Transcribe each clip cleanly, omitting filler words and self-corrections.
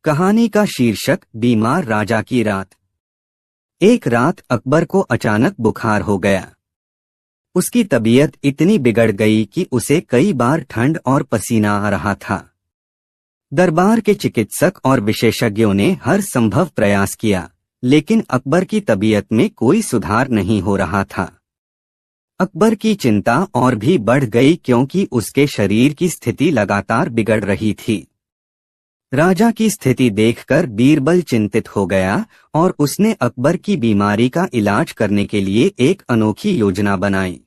कहानी का शीर्षक बीमार राजा की रात। एक रात अकबर को अचानक बुखार हो गया। उसकी तबीयत इतनी बिगड़ गई कि उसे कई बार ठंड और पसीना आ रहा था। दरबार के चिकित्सक और विशेषज्ञों ने हर संभव प्रयास किया, लेकिन अकबर की तबीयत में कोई सुधार नहीं हो रहा था। अकबर की चिंता और भी बढ़ गई क्योंकि उसके शरीर की स्थिति लगातार बिगड़ रही थी। राजा की स्थिति देखकर बीरबल चिंतित हो गया और उसने अकबर की बीमारी का इलाज करने के लिए एक अनोखी योजना बनाई।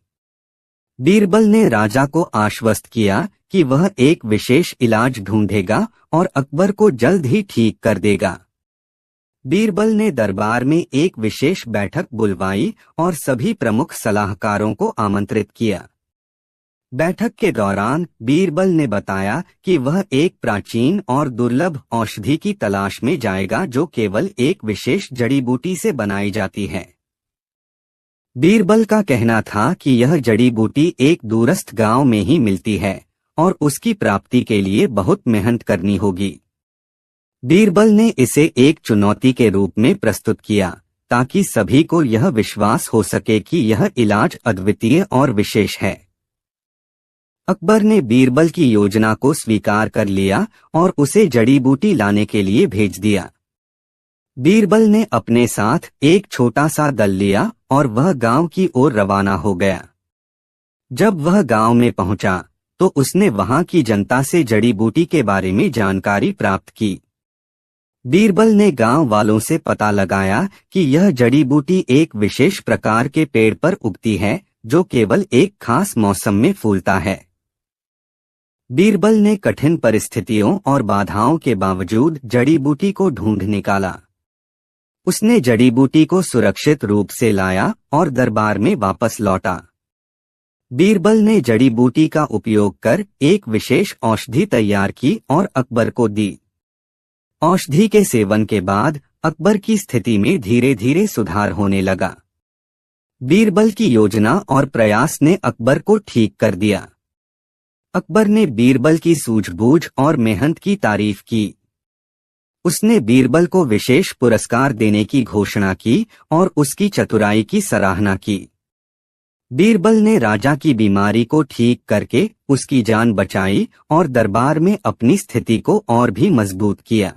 बीरबल ने राजा को आश्वस्त किया कि वह एक विशेष इलाज ढूंढेगा और अकबर को जल्द ही ठीक कर देगा। बीरबल ने दरबार में एक विशेष बैठक बुलवाई और सभी प्रमुख सलाहकारों को आमंत्रित किया। बैठक के दौरान बीरबल ने बताया कि वह एक प्राचीन और दुर्लभ औषधि की तलाश में जाएगा जो केवल एक विशेष जड़ी बूटी से बनाई जाती है। बीरबल का कहना था कि यह जड़ी बूटी एक दूरस्थ गांव में ही मिलती है और उसकी प्राप्ति के लिए बहुत मेहनत करनी होगी। बीरबल ने इसे एक चुनौती के रूप में प्रस्तुत किया ताकि सभी को यह विश्वास हो सके कि यह इलाज अद्वितीय और विशेष है। अकबर ने बीरबल की योजना को स्वीकार कर लिया और उसे जड़ी बूटी लाने के लिए भेज दिया। बीरबल ने अपने साथ एक छोटा सा दल लिया और वह गांव की ओर रवाना हो गया। जब वह गांव में पहुंचा तो उसने वहां की जनता से जड़ी बूटी के बारे में जानकारी प्राप्त की। बीरबल ने गांव वालों से पता लगाया कि यह जड़ी बूटी एक विशेष प्रकार के पेड़ पर उगती है जो केवल एक खास मौसम में फूलता है। बीरबल ने कठिन परिस्थितियों और बाधाओं के बावजूद जड़ी बूटी को ढूंढ निकाला। उसने जड़ी बूटी को सुरक्षित रूप से लाया और दरबार में वापस लौटा। बीरबल ने जड़ी बूटी का उपयोग कर एक विशेष औषधि तैयार की और अकबर को दी। औषधि के सेवन के बाद अकबर की स्थिति में धीरे धीरे सुधार होने लगा। बीरबल की योजना और प्रयास ने अकबर को ठीक कर दिया। अकबर ने बीरबल की सूझबूझ और मेहनत की तारीफ की। उसने बीरबल को विशेष पुरस्कार देने की घोषणा की और उसकी चतुराई की सराहना की। बीरबल ने राजा की बीमारी को ठीक करके उसकी जान बचाई और दरबार में अपनी स्थिति को और भी मजबूत किया।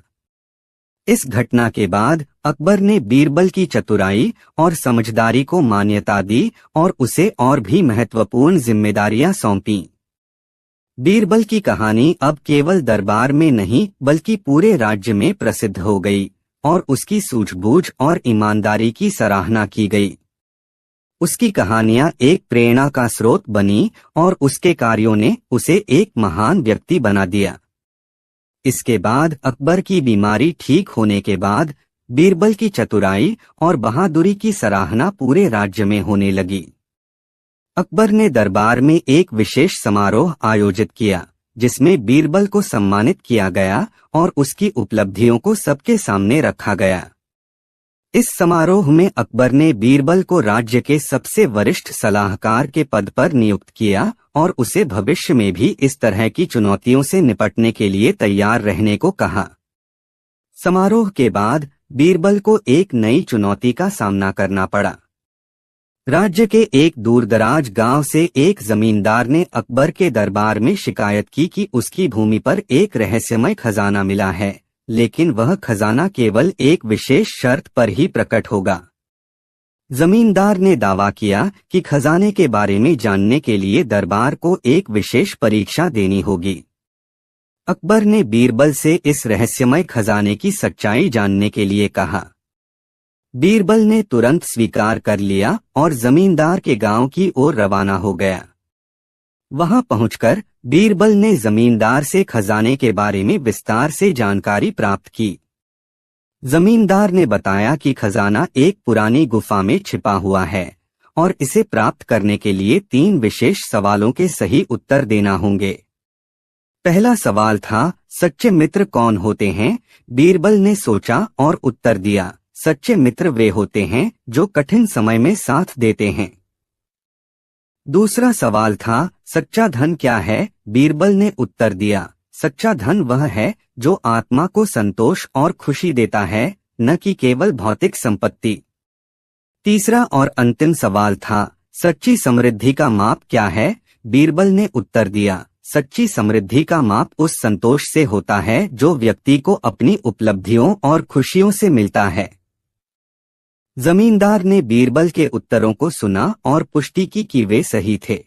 इस घटना के बाद अकबर ने बीरबल की चतुराई और समझदारी को मान्यता दी और उसे और भी महत्वपूर्ण जिम्मेदारियां सौंपीं। बीरबल की कहानी अब केवल दरबार में नहीं बल्कि पूरे राज्य में प्रसिद्ध हो गई और उसकी सूझबूझ और ईमानदारी की सराहना की गई। उसकी कहानियां एक प्रेरणा का स्रोत बनी और उसके कार्यों ने उसे एक महान व्यक्ति बना दिया। इसके बाद अकबर की बीमारी ठीक होने के बाद बीरबल की चतुराई और बहादुरी की सराहना पूरे राज्य में होने लगी। अकबर ने दरबार में एक विशेष समारोह आयोजित किया जिसमें बीरबल को सम्मानित किया गया और उसकी उपलब्धियों को सबके सामने रखा गया। इस समारोह में अकबर ने बीरबल को राज्य के सबसे वरिष्ठ सलाहकार के पद पर नियुक्त किया और उसे भविष्य में भी इस तरह की चुनौतियों से निपटने के लिए तैयार रहने को कहा। समारोह के बाद बीरबल को एक नई चुनौती का सामना करना पड़ा। राज्य के एक दूरदराज गांव से एक जमींदार ने अकबर के दरबार में शिकायत की कि उसकी भूमि पर एक रहस्यमय खजाना मिला है, लेकिन वह खजाना केवल एक विशेष शर्त पर ही प्रकट होगा। जमींदार ने दावा किया कि खजाने के बारे में जानने के लिए दरबार को एक विशेष परीक्षा देनी होगी। अकबर ने बीरबल से इस रहस्यमय खजाने की सच्चाई जानने के लिए कहा। बीरबल ने तुरंत स्वीकार कर लिया और जमींदार के गांव की ओर रवाना हो गया। वहां पहुंचकर बीरबल ने जमींदार से खजाने के बारे में विस्तार से जानकारी प्राप्त की। जमींदार ने बताया कि खजाना एक पुरानी गुफा में छिपा हुआ है और इसे प्राप्त करने के लिए 3 विशेष सवालों के सही उत्तर देना होंगे। पहला सवाल था, सच्चे मित्र कौन होते हैं? बीरबल ने सोचा और उत्तर दिया, सच्चे मित्र वे होते हैं जो कठिन समय में साथ देते हैं। दूसरा सवाल था, सच्चा धन क्या है? बीरबल ने उत्तर दिया, सच्चा धन वह है जो आत्मा को संतोष और खुशी देता है, न कि केवल भौतिक संपत्ति। तीसरा और अंतिम सवाल था, सच्ची समृद्धि का माप क्या है? बीरबल ने उत्तर दिया, सच्ची समृद्धि का माप उस संतोष से होता है जो व्यक्ति को अपनी उपलब्धियों और खुशियों से मिलता है। जमींदार ने बीरबल के उत्तरों को सुना और पुष्टि की कि वे सही थे।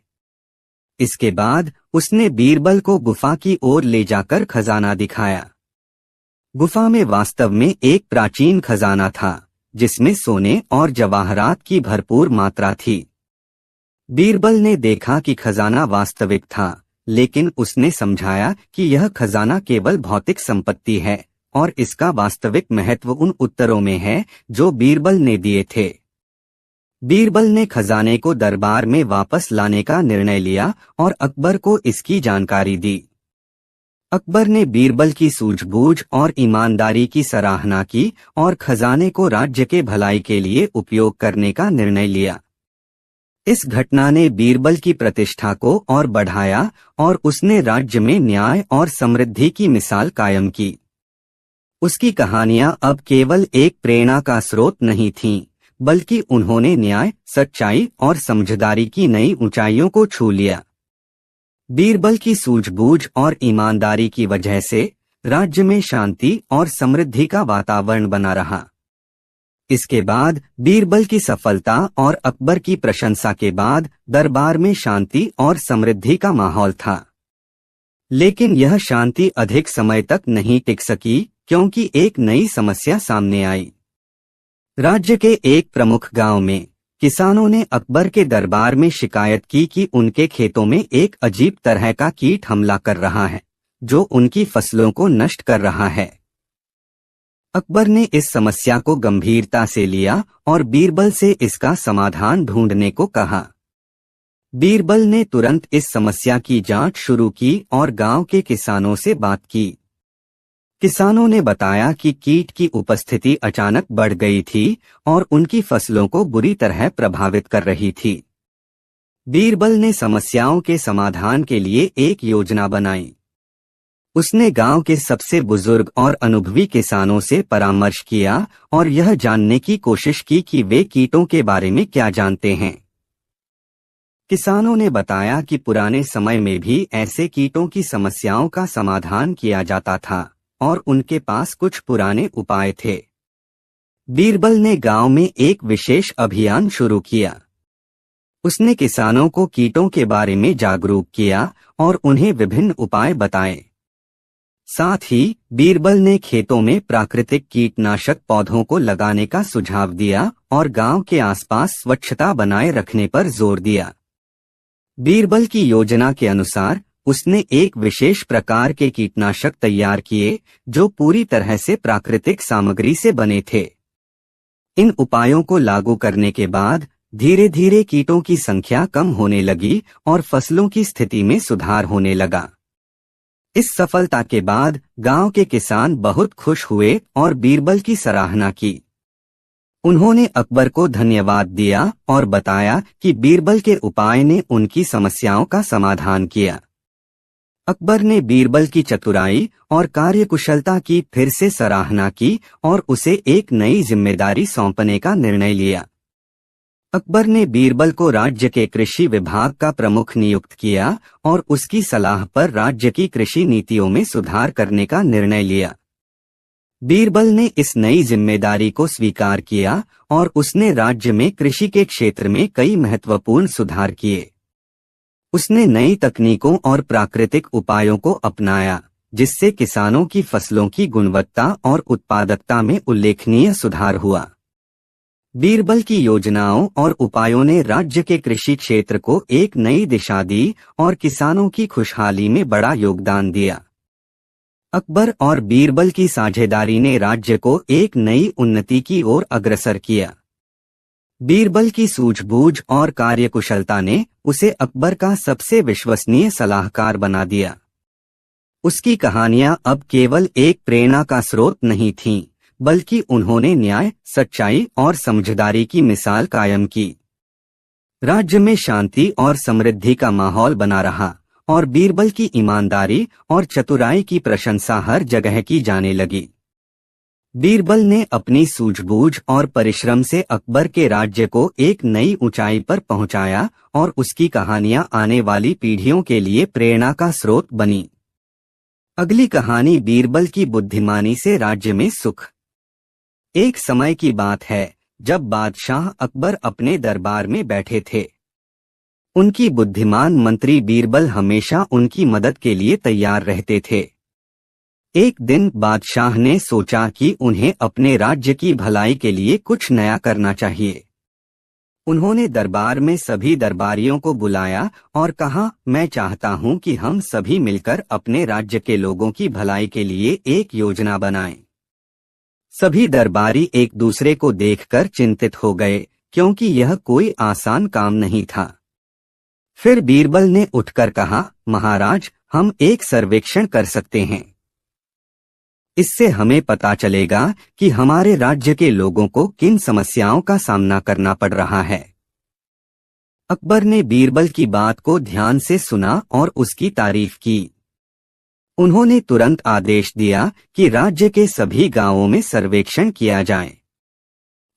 इसके बाद उसने बीरबल को गुफा की ओर ले जाकर खजाना दिखाया। गुफा में वास्तव में एक प्राचीन खजाना था, जिसमें सोने और जवाहरात की भरपूर मात्रा थी। बीरबल ने देखा कि खजाना वास्तविक था, लेकिन उसने समझाया कि यह खजाना केवल भौतिक संपत्ति है और इसका वास्तविक महत्व उन उत्तरों में है जो बीरबल ने दिए थे। बीरबल ने खजाने को दरबार में वापस लाने का निर्णय लिया और अकबर को इसकी जानकारी दी। अकबर ने बीरबल की सूझबूझ और ईमानदारी की सराहना की और खजाने को राज्य के भलाई के लिए उपयोग करने का निर्णय लिया। इस घटना ने बीरबल की प्रतिष्ठा को और बढ़ाया और उसने राज्य में न्याय और समृद्धि की मिसाल कायम की। उसकी कहानियां अब केवल एक प्रेरणा का स्रोत नहीं थीं, बल्कि उन्होंने न्याय, सच्चाई और समझदारी की नई ऊंचाइयों को छू लिया। बीरबल की सूझबूझ और ईमानदारी की वजह से राज्य में शांति और समृद्धि का वातावरण बना रहा। इसके बाद बीरबल की सफलता और अकबर की प्रशंसा के बाद दरबार में शांति और समृद्धि का माहौल था। लेकिन यह शांति अधिक समय तक नहीं टिक सकी, क्योंकि एक नई समस्या सामने आई। राज्य के एक प्रमुख गांव में किसानों ने अकबर के दरबार में शिकायत की कि उनके खेतों में एक अजीब तरह का कीट हमला कर रहा है, जो उनकी फसलों को नष्ट कर रहा है। अकबर ने इस समस्या को गंभीरता से लिया और बीरबल से इसका समाधान ढूंढने को कहा। बीरबल ने तुरंत इस समस्या की जांच शुरू की और गांव के किसानों से बात की। किसानों ने बताया कि कीट की उपस्थिति अचानक बढ़ गई थी और उनकी फसलों को बुरी तरह प्रभावित कर रही थी। बीरबल ने समस्याओं के समाधान के लिए एक योजना बनाई। उसने गांव के सबसे बुजुर्ग और अनुभवी किसानों से परामर्श किया और यह जानने की कोशिश की कि वे कीटों के बारे में क्या जानते हैं। किसानों ने बताया कि पुराने समय में भी ऐसे कीटों की समस्याओं का समाधान किया जाता था और उनके पास कुछ पुराने उपाय थे। बीरबल ने गांव में एक विशेष अभियान शुरू किया। उसने किसानों को कीटों के बारे में जागरूक किया और उन्हें विभिन्न उपाय बताए। साथ ही बीरबल ने खेतों में प्राकृतिक कीटनाशक पौधों को लगाने का सुझाव दिया और गांव के आसपास स्वच्छता बनाए रखने पर जोर दिया। बीरबल की योजना के अनुसार उसने एक विशेष प्रकार के कीटनाशक तैयार किए जो पूरी तरह से प्राकृतिक सामग्री से बने थे। इन उपायों को लागू करने के बाद धीरे धीरे कीटों की संख्या कम होने लगी और फसलों की स्थिति में सुधार होने लगा। इस सफलता के बाद गांव के किसान बहुत खुश हुए और बीरबल की सराहना की। उन्होंने अकबर को धन्यवाद दिया और बताया कि बीरबल के उपाय ने उनकी समस्याओं का समाधान किया। अकबर ने बीरबल की चतुराई और कार्यकुशलता की फिर से सराहना की और उसे एक नई जिम्मेदारी सौंपने का निर्णय लिया। अकबर ने बीरबल को राज्य के कृषि विभाग का प्रमुख नियुक्त किया और उसकी सलाह पर राज्य की कृषि नीतियों में सुधार करने का निर्णय लिया। बीरबल ने इस नई जिम्मेदारी को स्वीकार किया और उसने राज्य में कृषि के क्षेत्र में कई महत्वपूर्ण सुधार किए। उसने नई तकनीकों और प्राकृतिक उपायों को अपनाया, जिससे किसानों की फसलों की गुणवत्ता और उत्पादकता में उल्लेखनीय सुधार हुआ। बीरबल की योजनाओं और उपायों ने राज्य के कृषि क्षेत्र को एक नई दिशा दी और किसानों की खुशहाली में बड़ा योगदान दिया। अकबर और बीरबल की साझेदारी ने राज्य को एक नई उन्नति की ओर अग्रसर किया। बीरबल की सूझबूझ और कार्यकुशलता ने उसे अकबर का सबसे विश्वसनीय सलाहकार बना दिया। उसकी कहानियां अब केवल एक प्रेरणा का स्रोत नहीं थीं, बल्कि उन्होंने न्याय, सच्चाई और समझदारी की मिसाल कायम की। राज्य में शांति और समृद्धि का माहौल बना रहा और बीरबल की ईमानदारी और चतुराई की प्रशंसा हर जगह की जाने लगी। बीरबल ने अपनी सूझबूझ और परिश्रम से अकबर के राज्य को एक नई ऊंचाई पर पहुंचाया और उसकी कहानियां आने वाली पीढ़ियों के लिए प्रेरणा का स्रोत बनी। अगली कहानी बीरबल की बुद्धिमानी से राज्य में सुख। एक समय की बात है जब बादशाह अकबर अपने दरबार में बैठे थे। उनकी बुद्धिमान मंत्री बीरबल हमेशा उनकी मदद के लिए तैयार रहते थे। एक दिन बादशाह ने सोचा कि उन्हें अपने राज्य की भलाई के लिए कुछ नया करना चाहिए। उन्होंने दरबार में सभी दरबारियों को बुलाया और कहा, मैं चाहता हूं कि हम सभी मिलकर अपने राज्य के लोगों की भलाई के लिए एक योजना बनाएं। सभी दरबारी एक दूसरे को देखकर चिंतित हो गए क्योंकि यह कोई आसान काम नहीं था। फिर बीरबल ने उठकर कहा, महाराज, हम एक सर्वेक्षण कर सकते हैं। इससे हमें पता चलेगा कि हमारे राज्य के लोगों को किन समस्याओं का सामना करना पड़ रहा है। अकबर ने बीरबल की बात को ध्यान से सुना और उसकी तारीफ की। उन्होंने तुरंत आदेश दिया कि राज्य के सभी गांवों में सर्वेक्षण किया जाए।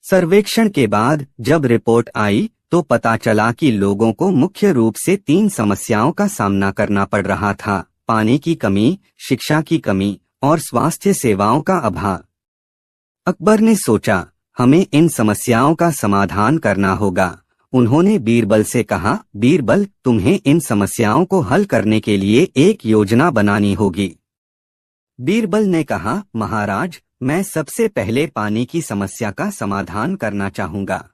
सर्वेक्षण के बाद जब रिपोर्ट आई तो पता चला कि लोगों को मुख्य रूप से 3 समस्याओं का सामना करना पड़ रहा था: पानी की कमी, शिक्षा की कमी और स्वास्थ्य सेवाओं का अभाव। अकबर ने सोचा, हमें इन समस्याओं का समाधान करना होगा। उन्होंने बीरबल से कहा, बीरबल, तुम्हें इन समस्याओं को हल करने के लिए एक योजना बनानी होगी। बीरबल ने कहा, महाराज, मैं सबसे पहले पानी की समस्या का समाधान करना चाहूंगा।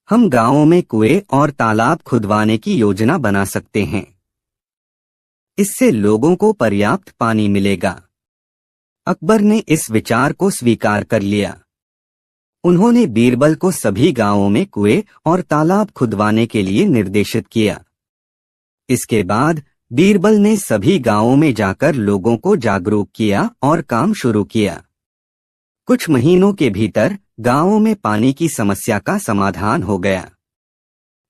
हम गांवों में कुएं और तालाब खुदवाने की योजना बना सकते हैं। इससे लोगों को पर्याप्त पानी मिलेगा। अकबर ने इस विचार को स्वीकार कर लिया। उन्होंने बीरबल को सभी गांवों में कुएं और तालाब खुदवाने के लिए निर्देशित किया। इसके बाद बीरबल ने सभी गांवों में जाकर लोगों को जागरूक किया और काम शुरू किया। कुछ महीनों के भीतर गांवों में पानी की समस्या का समाधान हो गया।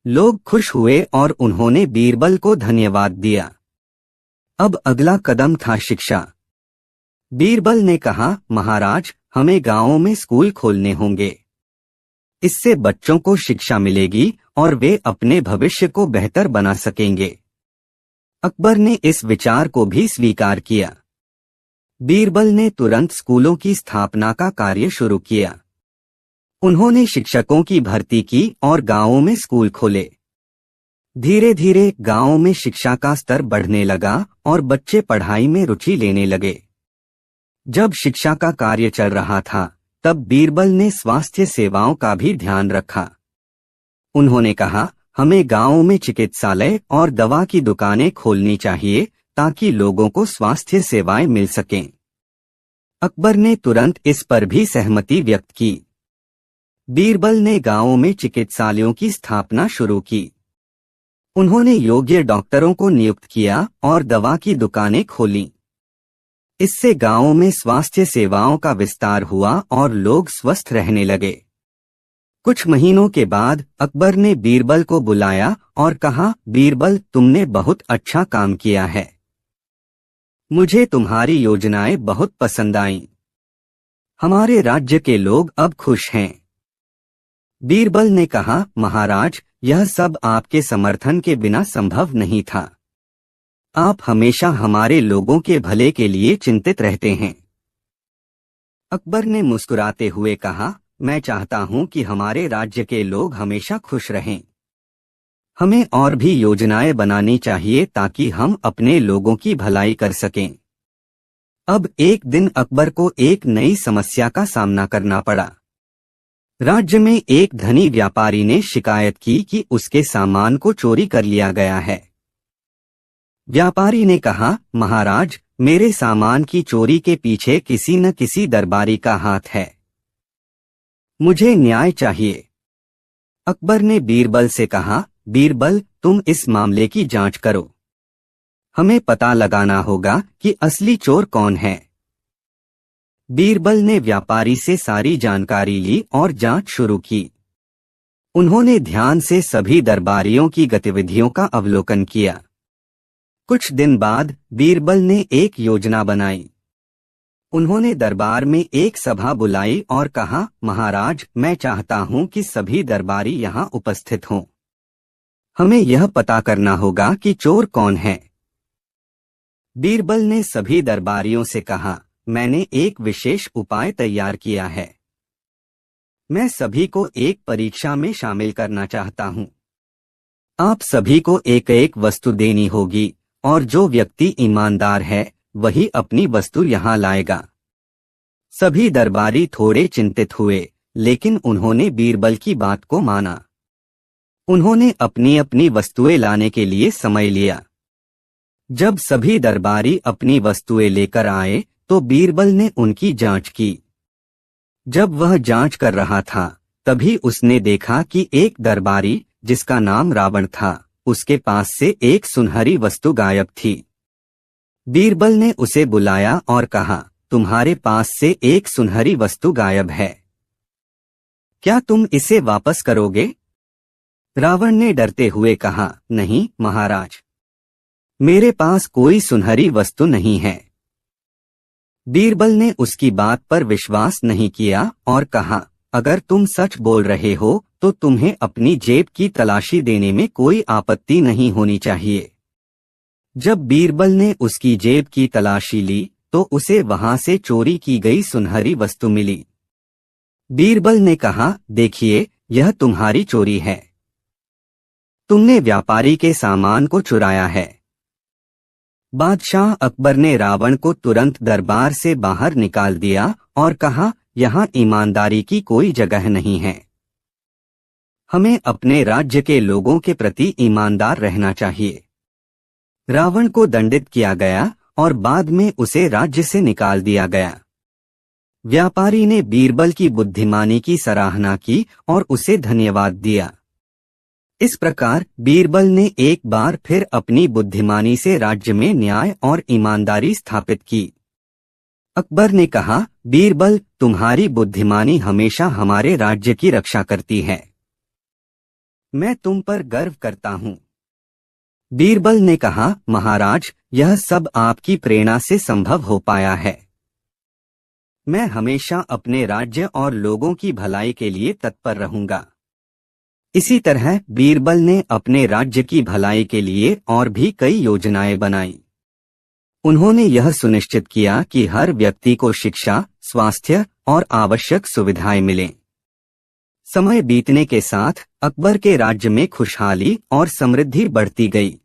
लोग खुश हुए और उन्होंने बीरबल को धन्यवाद दिया। अब अगला कदम था शिक्षा। बीरबल ने कहा, महाराज, हमें गांवों में स्कूल खोलने होंगे। इससे बच्चों को शिक्षा मिलेगी और वे अपने भविष्य को बेहतर बना सकेंगे। अकबर ने इस विचार को भी स्वीकार किया। बीरबल ने तुरंत स्कूलों की स्थापना का कार्य शुरू किया। उन्होंने शिक्षकों की भर्ती की और गांवों में स्कूल खोले। धीरे धीरे गांवों में शिक्षा का स्तर बढ़ने लगा और बच्चे पढ़ाई में रुचि लेने लगे। जब शिक्षा का कार्य चल रहा था तब बीरबल ने स्वास्थ्य सेवाओं का भी ध्यान रखा। उन्होंने कहा, हमें गांवों में चिकित्सालय और दवा की दुकानें खोलनी चाहिए ताकि लोगों को स्वास्थ्य सेवाएं मिल सकें। अकबर ने तुरंत इस पर भी सहमति व्यक्त की। बीरबल ने गांवों में चिकित्सालयों की स्थापना शुरू की। उन्होंने योग्य डॉक्टरों को नियुक्त किया और दवा की दुकानें खोलीं। इससे गांवों में स्वास्थ्य सेवाओं का विस्तार हुआ और लोग स्वस्थ रहने लगे। कुछ महीनों के बाद अकबर ने बीरबल को बुलाया और कहा, बीरबल, तुमने बहुत अच्छा काम किया है। मुझे तुम्हारी योजनाएं बहुत पसंद आईं। हमारे राज्य के लोग अब खुश हैं। बीरबल ने कहा, महाराज, यह सब आपके समर्थन के बिना संभव नहीं था। आप हमेशा हमारे लोगों के भले के लिए चिंतित रहते हैं। अकबर ने मुस्कुराते हुए कहा, मैं चाहता हूं कि हमारे राज्य के लोग हमेशा खुश रहें। हमें और भी योजनाएं बनानी चाहिए ताकि हम अपने लोगों की भलाई कर सकें। अब एक दिन अकबर को एक नई समस्या का सामना करना पड़ा। राज्य में एक धनी व्यापारी ने शिकायत की कि उसके सामान को चोरी कर लिया गया है। व्यापारी ने कहा, महाराज, मेरे सामान की चोरी के पीछे किसी न किसी दरबारी का हाथ है। मुझे न्याय चाहिए। अकबर ने बीरबल से कहा, बीरबल, तुम इस मामले की जांच करो। हमें पता लगाना होगा कि असली चोर कौन है। बीरबल ने व्यापारी से सारी जानकारी ली और जांच शुरू की। उन्होंने ध्यान से सभी दरबारियों की गतिविधियों का अवलोकन किया। कुछ दिन बाद बीरबल ने एक योजना बनाई। उन्होंने दरबार में एक सभा बुलाई और कहा, महाराज, मैं चाहता हूं कि सभी दरबारी यहाँ उपस्थित हों। हमें यह पता करना होगा कि चोर कौन है। बीरबल ने सभी दरबारियों से कहा, मैंने एक विशेष उपाय तैयार किया है। मैं सभी को एक परीक्षा में शामिल करना चाहता हूं। आप सभी को एक एक वस्तु देनी होगी और जो व्यक्ति ईमानदार है वही अपनी वस्तु यहाँ लाएगा। सभी दरबारी थोड़े चिंतित हुए, लेकिन उन्होंने बीरबल की बात को माना। उन्होंने अपनी अपनी वस्तुएं लाने के लिए समय लिया। जब सभी दरबारी अपनी वस्तुएं लेकर आए तो बीरबल ने उनकी जांच की। जब वह जांच कर रहा था तभी उसने देखा कि एक दरबारी, जिसका नाम रावण था, उसके पास से एक सुनहरी वस्तु गायब थी। बीरबल ने उसे बुलाया और कहा, तुम्हारे पास से एक सुनहरी वस्तु गायब है, क्या तुम इसे वापस करोगे? रावण ने डरते हुए कहा, नहीं महाराज, मेरे पास कोई सुनहरी वस्तु नहीं है। बीरबल ने उसकी बात पर विश्वास नहीं किया और कहा, अगर तुम सच बोल रहे हो तो तुम्हें अपनी जेब की तलाशी देने में कोई आपत्ति नहीं होनी चाहिए। जब बीरबल ने उसकी जेब की तलाशी ली तो उसे वहां से चोरी की गई सुनहरी वस्तु मिली। बीरबल ने कहा, देखिए, यह तुम्हारी चोरी है। तुमने व्यापारी के सामान को चुराया है। बादशाह अकबर ने रावण को तुरंत दरबार से बाहर निकाल दिया और कहा, यहाँ ईमानदारी की कोई जगह नहीं है। हमें अपने राज्य के लोगों के प्रति ईमानदार रहना चाहिए। रावण को दंडित किया गया और बाद में उसे राज्य से निकाल दिया गया। व्यापारी ने बीरबल की बुद्धिमानी की सराहना की और उसे धन्यवाद दिया। इस प्रकार बीरबल ने एक बार फिर अपनी बुद्धिमानी से राज्य में न्याय और ईमानदारी स्थापित की। अकबर ने कहा, बीरबल, तुम्हारी बुद्धिमानी हमेशा हमारे राज्य की रक्षा करती है। मैं तुम पर गर्व करता हूँ। बीरबल ने कहा, महाराज, यह सब आपकी प्रेरणा से संभव हो पाया है। मैं हमेशा अपने राज्य और लोगों की भलाई के लिए तत्पर रहूंगा। इसी तरह बीरबल ने अपने राज्य की भलाई के लिए और भी कई योजनाएं बनाई। उन्होंने यह सुनिश्चित किया कि हर व्यक्ति को शिक्षा, स्वास्थ्य और आवश्यक सुविधाएं मिलें। समय बीतने के साथ अकबर के राज्य में खुशहाली और समृद्धि बढ़ती गई।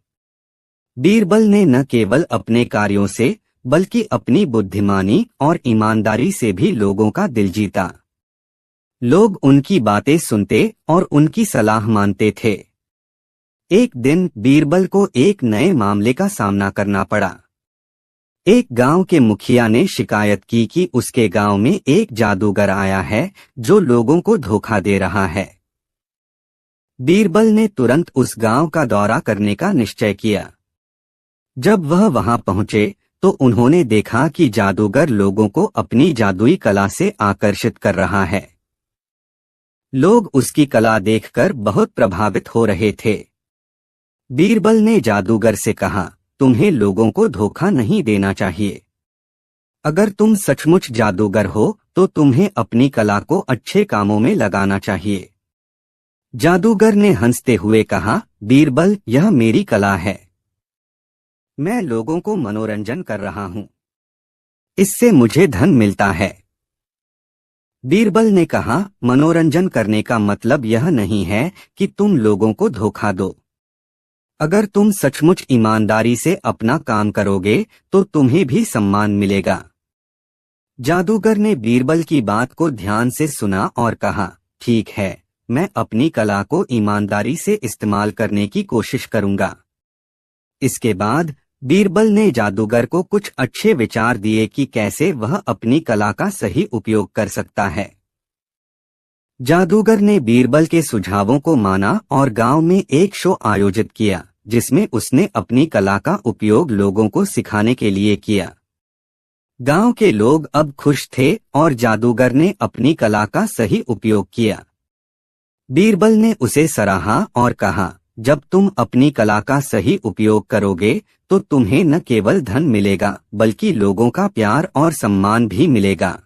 बीरबल ने न केवल अपने कार्यों से बल्कि अपनी बुद्धिमानी और ईमानदारी से भी लोगों का दिल जीता। लोग उनकी बातें सुनते और उनकी सलाह मानते थे। एक दिन बीरबल को एक नए मामले का सामना करना पड़ा। एक गांव के मुखिया ने शिकायत की कि उसके गांव में एक जादूगर आया है जो लोगों को धोखा दे रहा है। बीरबल ने तुरंत उस गांव का दौरा करने का निश्चय किया। जब वह वहां पहुंचे तो उन्होंने देखा कि जादूगर लोगों को अपनी जादुई कला से आकर्षित कर रहा है। लोग उसकी कला देखकर बहुत प्रभावित हो रहे थे। बीरबल ने जादूगर से कहा, तुम्हें लोगों को धोखा नहीं देना चाहिए। अगर तुम सचमुच जादूगर हो तो तुम्हें अपनी कला को अच्छे कामों में लगाना चाहिए। जादूगर ने हंसते हुए कहा, बीरबल, यह मेरी कला है। मैं लोगों को मनोरंजन कर रहा हूं। इससे मुझे धन मिलता है। बीरबल ने कहा, मनोरंजन करने का मतलब यह नहीं है कि तुम लोगों को धोखा दो। अगर तुम सचमुच ईमानदारी से अपना काम करोगे तो तुम्हें भी सम्मान मिलेगा। जादूगर ने बीरबल की बात को ध्यान से सुना और कहा, ठीक है, मैं अपनी कला को ईमानदारी से इस्तेमाल करने की कोशिश करूंगा। इसके बाद बीरबल ने जादूगर को कुछ अच्छे विचार दिए कि कैसे वह अपनी कला का सही उपयोग कर सकता है। जादूगर ने बीरबल के सुझावों को माना और गांव में एक शो आयोजित किया जिसमें उसने अपनी कला का उपयोग लोगों को सिखाने के लिए किया। गांव के लोग अब खुश थे और जादूगर ने अपनी कला का सही उपयोग किया। बीरबल ने उसे सराहा और कहा, जब तुम अपनी कला का सही उपयोग करोगे तो तुम्हें न केवल धन मिलेगा बल्कि लोगों का प्यार और सम्मान भी मिलेगा।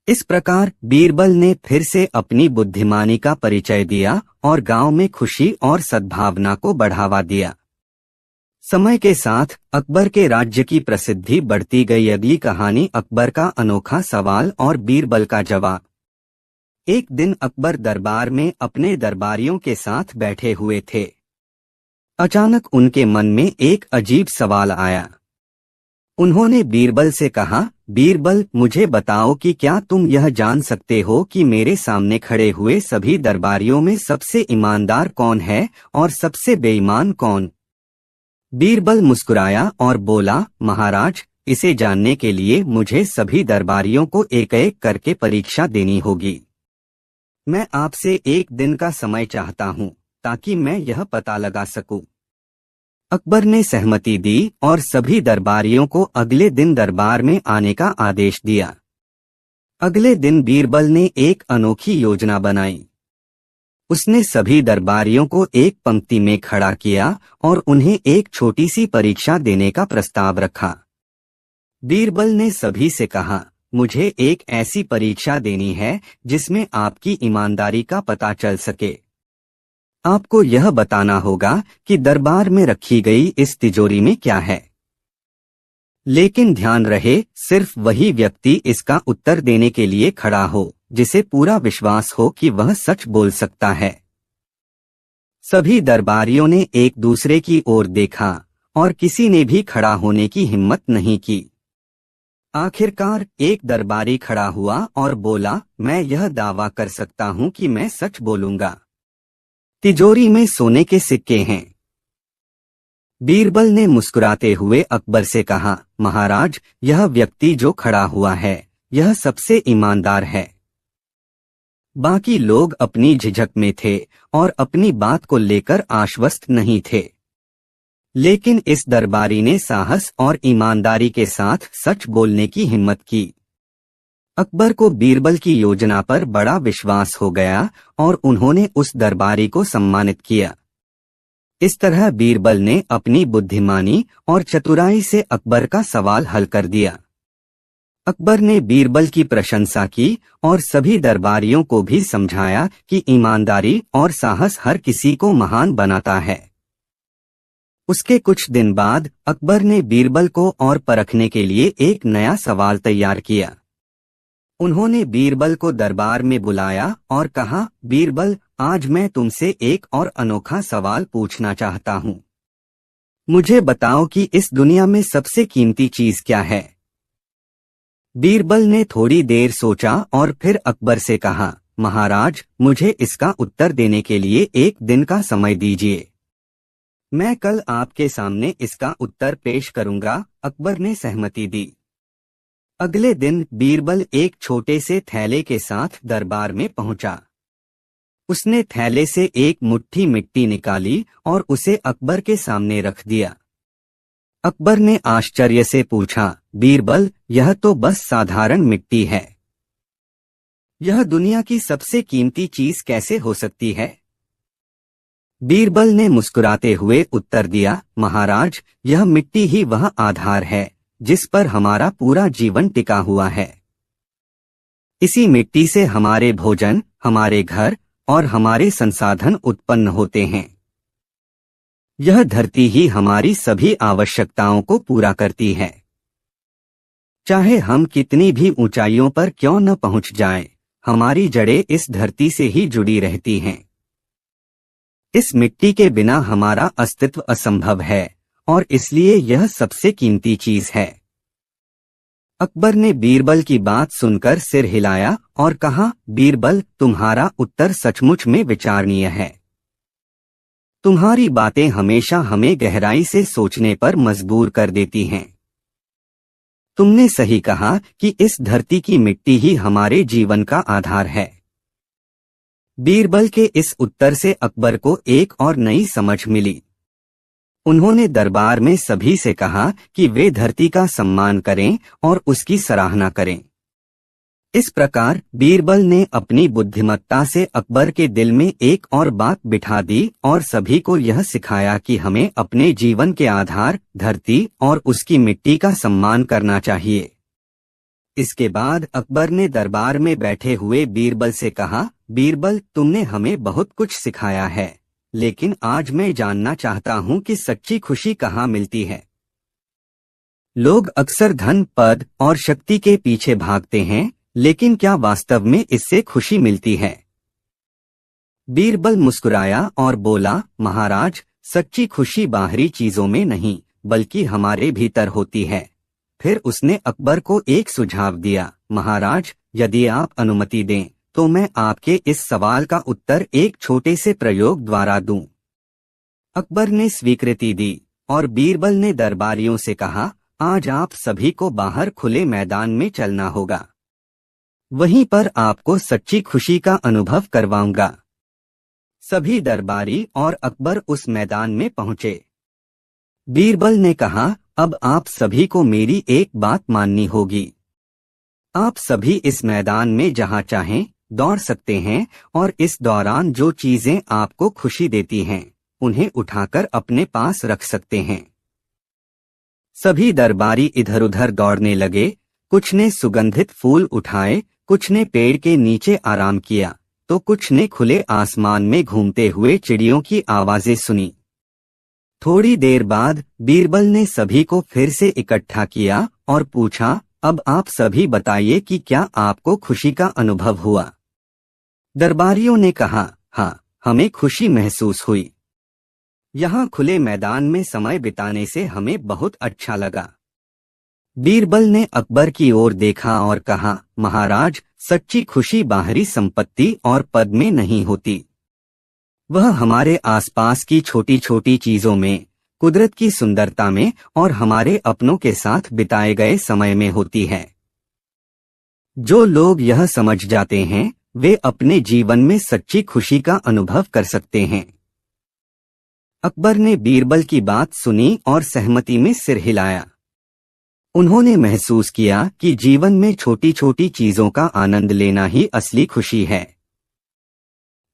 इस प्रकार बीरबल ने फिर से अपनी बुद्धिमानी का परिचय दिया और गांव में खुशी और सद्भावना को बढ़ावा दिया। समय के साथ अकबर के राज्य की प्रसिद्धि बढ़ती गई। अगली कहानी अकबर का अनोखा सवाल और बीरबल का जवाब। एक दिन अकबर दरबार में अपने दरबारियों के साथ बैठे हुए थे। अचानक उनके मन में एक अजीब सवाल आया। उन्होंने बीरबल से कहा, बीरबल, मुझे बताओ कि क्या तुम यह जान सकते हो कि मेरे सामने खड़े हुए सभी दरबारियों में सबसे ईमानदार कौन है और सबसे बेईमान कौन? बीरबल मुस्कुराया और बोला, महाराज, इसे जानने के लिए मुझे सभी दरबारियों को एक एक करके परीक्षा देनी होगी। मैं आपसे एक दिन का समय चाहता हूँ ताकि मैं यह पता लगा सकूं। अकबर ने सहमति दी और सभी दरबारियों को अगले दिन दरबार में आने का आदेश दिया। अगले दिन बीरबल ने एक अनोखी योजना बनाई। उसने सभी दरबारियों को एक पंक्ति में खड़ा किया और उन्हें एक छोटी सी परीक्षा देने का प्रस्ताव रखा। बीरबल ने सभी से कहा, मुझे एक ऐसी परीक्षा देनी है जिसमें आपकी ईमानदारी का पता चल सके। आपको यह बताना होगा कि दरबार में रखी गई इस तिजोरी में क्या है। लेकिन ध्यान रहे, सिर्फ वही व्यक्ति इसका उत्तर देने के लिए खड़ा हो जिसे पूरा विश्वास हो कि वह सच बोल सकता है। सभी दरबारियों ने एक दूसरे की ओर देखा और किसी ने भी खड़ा होने की हिम्मत नहीं की। आखिरकार एक दरबारी खड़ा हुआ और बोला, मैं यह दावा कर सकता हूं कि मैं सच बोलूंगा। तिजोरी में सोने के सिक्के हैं। बीरबल ने मुस्कुराते हुए अकबर से कहा, महाराज, यह व्यक्ति जो खड़ा हुआ है यह सबसे ईमानदार है। बाकी लोग अपनी झिझक में थे और अपनी बात को लेकर आश्वस्त नहीं थे, लेकिन इस दरबारी ने साहस और ईमानदारी के साथ सच बोलने की हिम्मत की। अकबर को बीरबल की योजना पर बड़ा विश्वास हो गया और उन्होंने उस दरबारी को सम्मानित किया। इस तरह बीरबल ने अपनी बुद्धिमानी और चतुराई से अकबर का सवाल हल कर दिया। अकबर ने बीरबल की प्रशंसा की और सभी दरबारियों को भी समझाया कि ईमानदारी और साहस हर किसी को महान बनाता है। उसके कुछ दिन बाद अकबर ने बीरबल को और परखने के लिए एक नया सवाल तैयार किया। उन्होंने बीरबल को दरबार में बुलाया और कहा, बीरबल, आज मैं तुमसे एक और अनोखा सवाल पूछना चाहता हूँ। मुझे बताओ कि इस दुनिया में सबसे कीमती चीज क्या है? बीरबल ने थोड़ी देर सोचा और फिर अकबर से कहा, महाराज, मुझे इसका उत्तर देने के लिए एक दिन का समय दीजिए। मैं कल आपके सामने इसका उत्तर पेश करूंगा। अकबर ने सहमति दी। अगले दिन बीरबल एक छोटे से थैले के साथ दरबार में पहुंचा। उसने थैले से एक मुट्ठी मिट्टी निकाली और उसे अकबर के सामने रख दिया। अकबर ने आश्चर्य से पूछा, बीरबल, यह तो बस साधारण मिट्टी है। यह दुनिया की सबसे कीमती चीज कैसे हो सकती है? बीरबल ने मुस्कुराते हुए उत्तर दिया, महाराज, यह मिट्टी ही वह आधार है जिस पर हमारा पूरा जीवन टिका हुआ है। इसी मिट्टी से हमारे भोजन, हमारे घर और हमारे संसाधन उत्पन्न होते हैं। यह धरती ही हमारी सभी आवश्यकताओं को पूरा करती है। चाहे हम कितनी भी ऊंचाइयों पर क्यों न पहुंच जाएं, हमारी जड़ें इस धरती से ही जुड़ी रहती हैं। इस मिट्टी के बिना हमारा अस्तित्व असंभव है और इसलिए यह सबसे कीमती चीज है। अकबर ने बीरबल की बात सुनकर सिर हिलाया और कहा, बीरबल, तुम्हारा उत्तर सचमुच में विचारणीय है। तुम्हारी बातें हमेशा हमें गहराई से सोचने पर मजबूर कर देती हैं। तुमने सही कहा कि इस धरती की मिट्टी ही हमारे जीवन का आधार है। बीरबल के इस उत्तर से अकबर को एक और नई समझ मिली। उन्होंने दरबार में सभी से कहा कि वे धरती का सम्मान करें और उसकी सराहना करें। इस प्रकार बीरबल ने अपनी बुद्धिमत्ता से अकबर के दिल में एक और बात बिठा दी और सभी को यह सिखाया कि हमें अपने जीवन के आधार धरती और उसकी मिट्टी का सम्मान करना चाहिए। इसके बाद अकबर ने दरबार में बैठे हुए बीरबल से कहा, बीरबल, तुमने हमें बहुत कुछ सिखाया है, लेकिन आज मैं जानना चाहता हूँ कि सच्ची खुशी कहाँ मिलती है। लोग अक्सर धन, पद और शक्ति के पीछे भागते हैं, लेकिन क्या वास्तव में इससे खुशी मिलती है? बीरबल मुस्कुराया और बोला, महाराज, सच्ची खुशी बाहरी चीजों में नहीं बल्कि हमारे भीतर होती है। फिर उसने अकबर को एक सुझाव दिया, महाराज, यदि आप अनुमति दें तो मैं आपके इस सवाल का उत्तर एक छोटे से प्रयोग द्वारा दूं। अकबर ने स्वीकृति दी और बीरबल ने दरबारियों से कहा, आज आप सभी को बाहर खुले मैदान में चलना होगा। वहीं पर आपको सच्ची खुशी का अनुभव करवाऊंगा। सभी दरबारी और अकबर उस मैदान में पहुंचे। बीरबल ने कहा, अब आप सभी को मेरी एक बात माननी होगी। आप सभी इस मैदान में जहां चाहें दौड़ सकते हैं और इस दौरान जो चीजें आपको खुशी देती हैं उन्हें उठाकर अपने पास रख सकते हैं। सभी दरबारी इधर-उधर दौड़ने लगे। कुछ ने सुगंधित फूल उठाए, कुछ ने पेड़ के नीचे आराम किया, तो कुछ ने खुले आसमान में घूमते हुए चिड़ियों की आवाजें सुनी। थोड़ी देर बाद बीरबल ने सभी को फिर से इकट्ठा किया और पूछा, अब आप सभी बताइए कि क्या आपको खुशी का अनुभव हुआ? दरबारियों ने कहा, हाँ, हमें खुशी महसूस हुई। यहाँ खुले मैदान में समय बिताने से हमें बहुत अच्छा लगा। बीरबल ने अकबर की ओर देखा और कहा, महाराज, सच्ची खुशी बाहरी संपत्ति और पद में नहीं होती। वह हमारे आसपास की छोटी छोटी चीजों में, कुदरत की सुंदरता में और हमारे अपनों के साथ बिताए गए समय में होती है। जो लोग यह समझ जाते हैं वे अपने जीवन में सच्ची खुशी का अनुभव कर सकते हैं। अकबर ने बीरबल की बात सुनी और सहमति में सिर हिलाया। उन्होंने महसूस किया कि जीवन में छोटी छोटी चीजों का आनंद लेना ही असली खुशी है।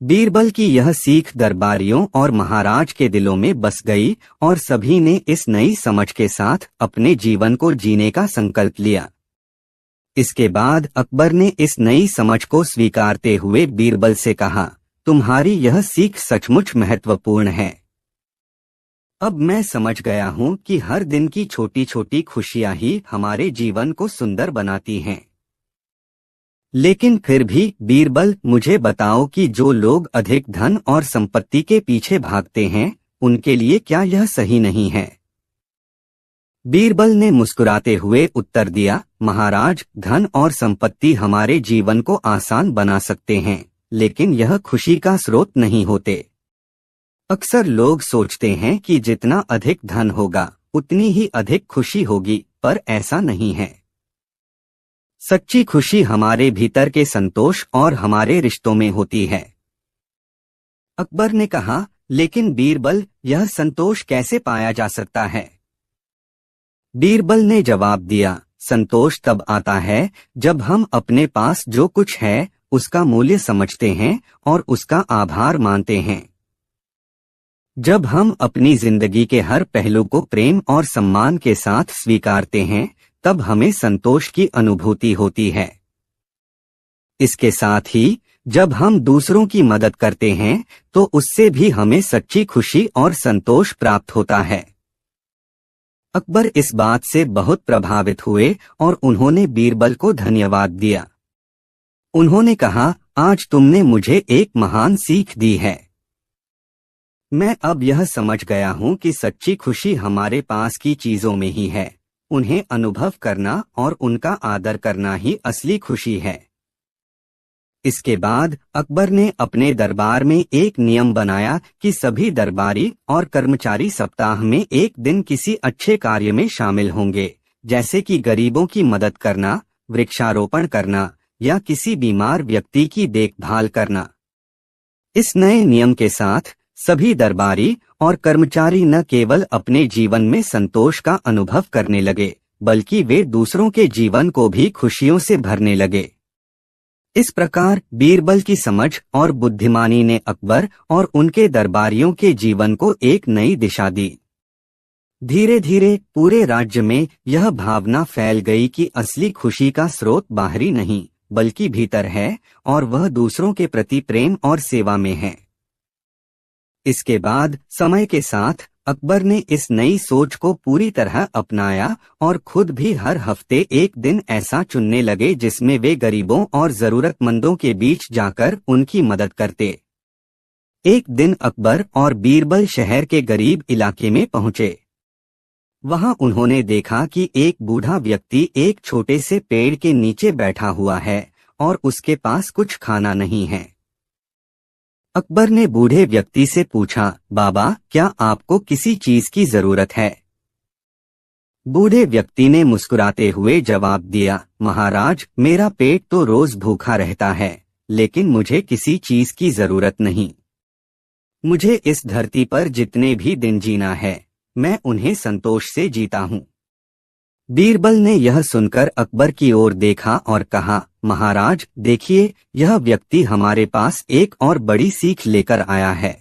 बीरबल की यह सीख दरबारियों और महाराज के दिलों में बस गई और सभी ने इस नई समझ के साथ अपने जीवन को जीने का संकल्प लिया। इसके बाद अकबर ने इस नई समझ को स्वीकारते हुए बीरबल से कहा, तुम्हारी यह सीख सचमुच महत्वपूर्ण है। अब मैं समझ गया हूँ कि हर दिन की छोटी छोटी खुशियाँ ही हमारे जीवन को सुंदर बनाती हैं। लेकिन फिर भी बीरबल, मुझे बताओ कि जो लोग अधिक धन और संपत्ति के पीछे भागते हैं उनके लिए क्या यह सही नहीं है? बीरबल ने मुस्कुराते हुए उत्तर दिया, महाराज, धन और संपत्ति हमारे जीवन को आसान बना सकते हैं, लेकिन यह खुशी का स्रोत नहीं होते। अक्सर लोग सोचते हैं कि जितना अधिक धन होगा उतनी ही अधिक खुशी होगी, पर ऐसा नहीं है। सच्ची खुशी हमारे भीतर के संतोष और हमारे रिश्तों में होती है। अकबर ने कहा, लेकिन बीरबल, यह संतोष कैसे पाया जा सकता है? बीरबल ने जवाब दिया, संतोष तब आता है जब हम अपने पास जो कुछ है उसका मूल्य समझते हैं और उसका आभार मानते हैं। जब हम अपनी जिंदगी के हर पहलू को प्रेम और सम्मान के साथ स्वीकारते हैं तब हमें संतोष की अनुभूति होती है। इसके साथ ही जब हम दूसरों की मदद करते हैं तो उससे भी हमें सच्ची खुशी और संतोष प्राप्त होता है। अकबर इस बात से बहुत प्रभावित हुए और उन्होंने बीरबल को धन्यवाद दिया। उन्होंने कहा, आज तुमने मुझे एक महान सीख दी है। मैं अब यह समझ गया हूँ कि सच्ची खुशी हमारे पास की चीजों में ही है। उन्हें अनुभव करना और उनका आदर करना ही असली खुशी है। इसके बाद अकबर ने अपने दरबार में एक नियम बनाया कि सभी दरबारी और कर्मचारी सप्ताह में एक दिन किसी अच्छे कार्य में शामिल होंगे, जैसे कि गरीबों की मदद करना, वृक्षारोपण करना या किसी बीमार व्यक्ति की देखभाल करना। इस नए नियम के साथ सभी दरबारी और कर्मचारी न केवल अपने जीवन में संतोष का अनुभव करने लगे, बल्कि वे दूसरों के जीवन को भी खुशियों से भरने लगे। इस प्रकार बीरबल की समझ और बुद्धिमानी ने अकबर और उनके दरबारियों के जीवन को एक नई दिशा दी। धीरे धीरे पूरे राज्य में यह भावना फैल गई कि असली खुशी का स्रोत बाहरी नहीं बल्कि भीतर है और वह दूसरों के प्रति प्रेम और सेवा में है। इसके बाद समय के साथ अकबर ने इस नई सोच को पूरी तरह अपनाया और खुद भी हर हफ्ते एक दिन ऐसा चुनने लगे जिसमें वे गरीबों और जरूरतमंदों के बीच जाकर उनकी मदद करते। एक दिन अकबर और बीरबल शहर के गरीब इलाके में पहुंचे। वहां उन्होंने देखा कि एक बूढ़ा व्यक्ति एक छोटे से पेड़ के नीचे बैठा हुआ है और उसके पास कुछ खाना नहीं है। अकबर ने बूढ़े व्यक्ति से पूछा, बाबा, क्या आपको किसी चीज की जरूरत है? बूढ़े व्यक्ति ने मुस्कुराते हुए जवाब दिया, महाराज, मेरा पेट तो रोज भूखा रहता है, लेकिन मुझे किसी चीज की जरूरत नहीं। मुझे इस धरती पर जितने भी दिन जीना है, मैं उन्हें संतोष से जीता हूँ। बीरबल ने यह सुनकर अकबर की ओर देखा और कहा, महाराज, देखिए, यह व्यक्ति हमारे पास एक और बड़ी सीख लेकर आया है।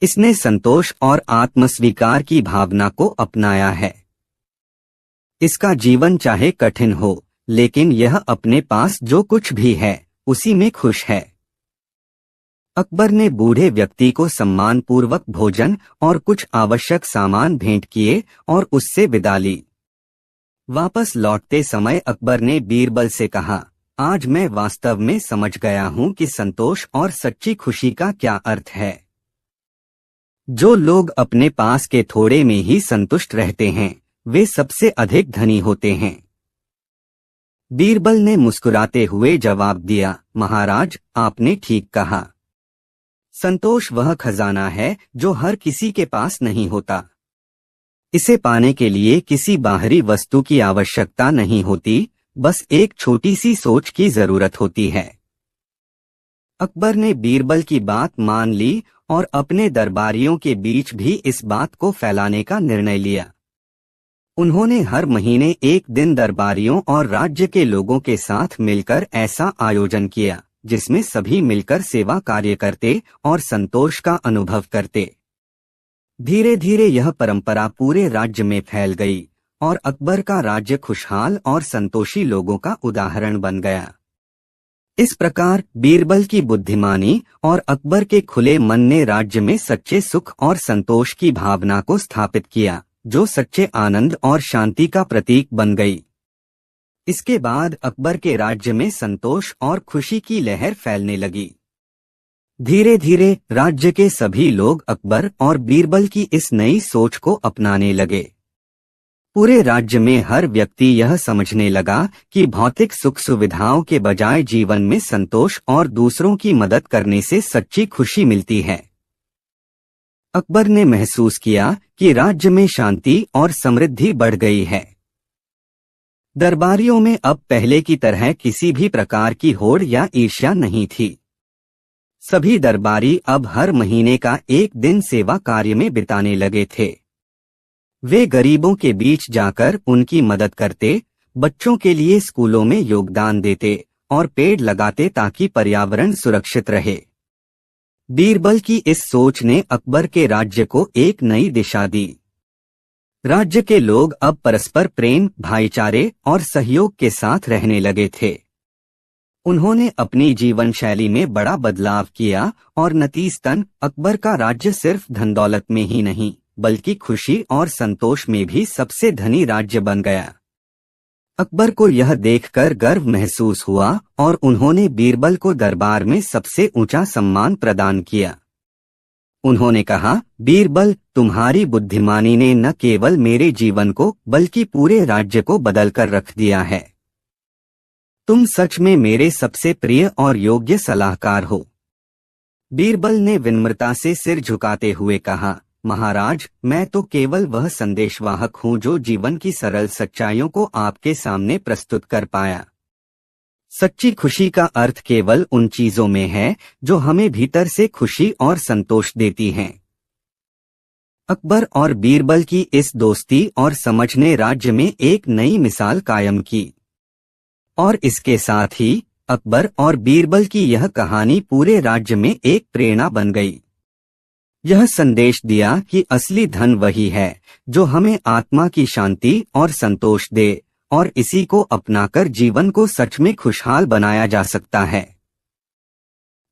इसने संतोष और आत्मस्वीकार की भावना को अपनाया है। इसका जीवन चाहे कठिन हो, लेकिन यह अपने पास जो कुछ भी है उसी में खुश है। अकबर ने बूढ़े व्यक्ति को सम्मानपूर्वक भोजन और कुछ आवश्यक सामान भेंट किए और उससे विदा ली। वापस लौटते समय अकबर ने बीरबल से कहा, आज मैं वास्तव में समझ गया हूँ कि संतोष और सच्ची खुशी का क्या अर्थ है। जो लोग अपने पास के थोड़े में ही संतुष्ट रहते हैं, वे सबसे अधिक धनी होते हैं। बीरबल ने मुस्कुराते हुए जवाब दिया, महाराज, आपने ठीक कहा। संतोष वह खजाना है जो हर किसी के पास नहीं होता। इसे पाने के लिए किसी बाहरी वस्तु की आवश्यकता नहीं होती, बस एक छोटी सी सोच की जरूरत होती है। अकबर ने बीरबल की बात मान ली और अपने दरबारियों के बीच भी इस बात को फैलाने का निर्णय लिया। उन्होंने हर महीने एक दिन दरबारियों और राज्य के लोगों के साथ मिलकर ऐसा आयोजन किया जिसमें सभी मिलकर सेवा कार्य करते और संतोष का अनुभव करते। धीरे धीरे यह परंपरा पूरे राज्य में फैल गई और अकबर का राज्य खुशहाल और संतोषी लोगों का उदाहरण बन गया। इस प्रकार बीरबल की बुद्धिमानी और अकबर के खुले मन ने राज्य में सच्चे सुख और संतोष की भावना को स्थापित किया, जो सच्चे आनंद और शांति का प्रतीक बन गई। इसके बाद अकबर के राज्य में संतोष और खुशी की लहर फैलने लगी। धीरे धीरे राज्य के सभी लोग अकबर और बीरबल की इस नई सोच को अपनाने लगे। पूरे राज्य में हर व्यक्ति यह समझने लगा कि भौतिक सुख सुविधाओं के बजाय जीवन में संतोष और दूसरों की मदद करने से सच्ची खुशी मिलती है। अकबर ने महसूस किया कि राज्य में शांति और समृद्धि बढ़ गई है। दरबारियों में अब पहले की तरह किसी भी प्रकार की होड़ या ईर्ष्या नहीं थी। सभी दरबारी अब हर महीने का एक दिन सेवा कार्य में बिताने लगे थे। वे गरीबों के बीच जाकर उनकी मदद करते, बच्चों के लिए स्कूलों में योगदान देते और पेड़ लगाते ताकि पर्यावरण सुरक्षित रहे। बीरबल की इस सोच ने अकबर के राज्य को एक नई दिशा दी। राज्य के लोग अब परस्पर प्रेम, भाईचारे और सहयोग के साथ रहने लगे थे। उन्होंने अपनी जीवन शैली में बड़ा बदलाव किया और नतीजतन अकबर का राज्य सिर्फ धन दौलत में ही नहीं बल्कि खुशी और संतोष में भी सबसे धनी राज्य बन गया। अकबर को यह देखकर गर्व महसूस हुआ और उन्होंने बीरबल को दरबार में सबसे ऊंचा सम्मान प्रदान किया। उन्होंने कहा, बीरबल, तुम्हारी बुद्धिमानी ने न केवल मेरे जीवन को बल्कि पूरे राज्य को बदलकर रख दिया है। तुम सच में मेरे सबसे प्रिय और योग्य सलाहकार हो। बीरबल ने विनम्रता से सिर झुकाते हुए कहा, महाराज, मैं तो केवल वह संदेशवाहक हूँ जो जीवन की सरल सच्चाइयों को आपके सामने प्रस्तुत कर पाया। सच्ची खुशी का अर्थ केवल उन चीजों में है जो हमें भीतर से खुशी और संतोष देती हैं। अकबर और बीरबल की इस दोस्ती और समझ ने राज्य में एक नई मिसाल कायम की। और इसके साथ ही अकबर और बीरबल की यह कहानी पूरे राज्य में एक प्रेरणा बन गई। यह संदेश दिया कि असली धन वही है जो हमें आत्मा की शांति और संतोष दे, और इसी को अपनाकर जीवन को सच में खुशहाल बनाया जा सकता है।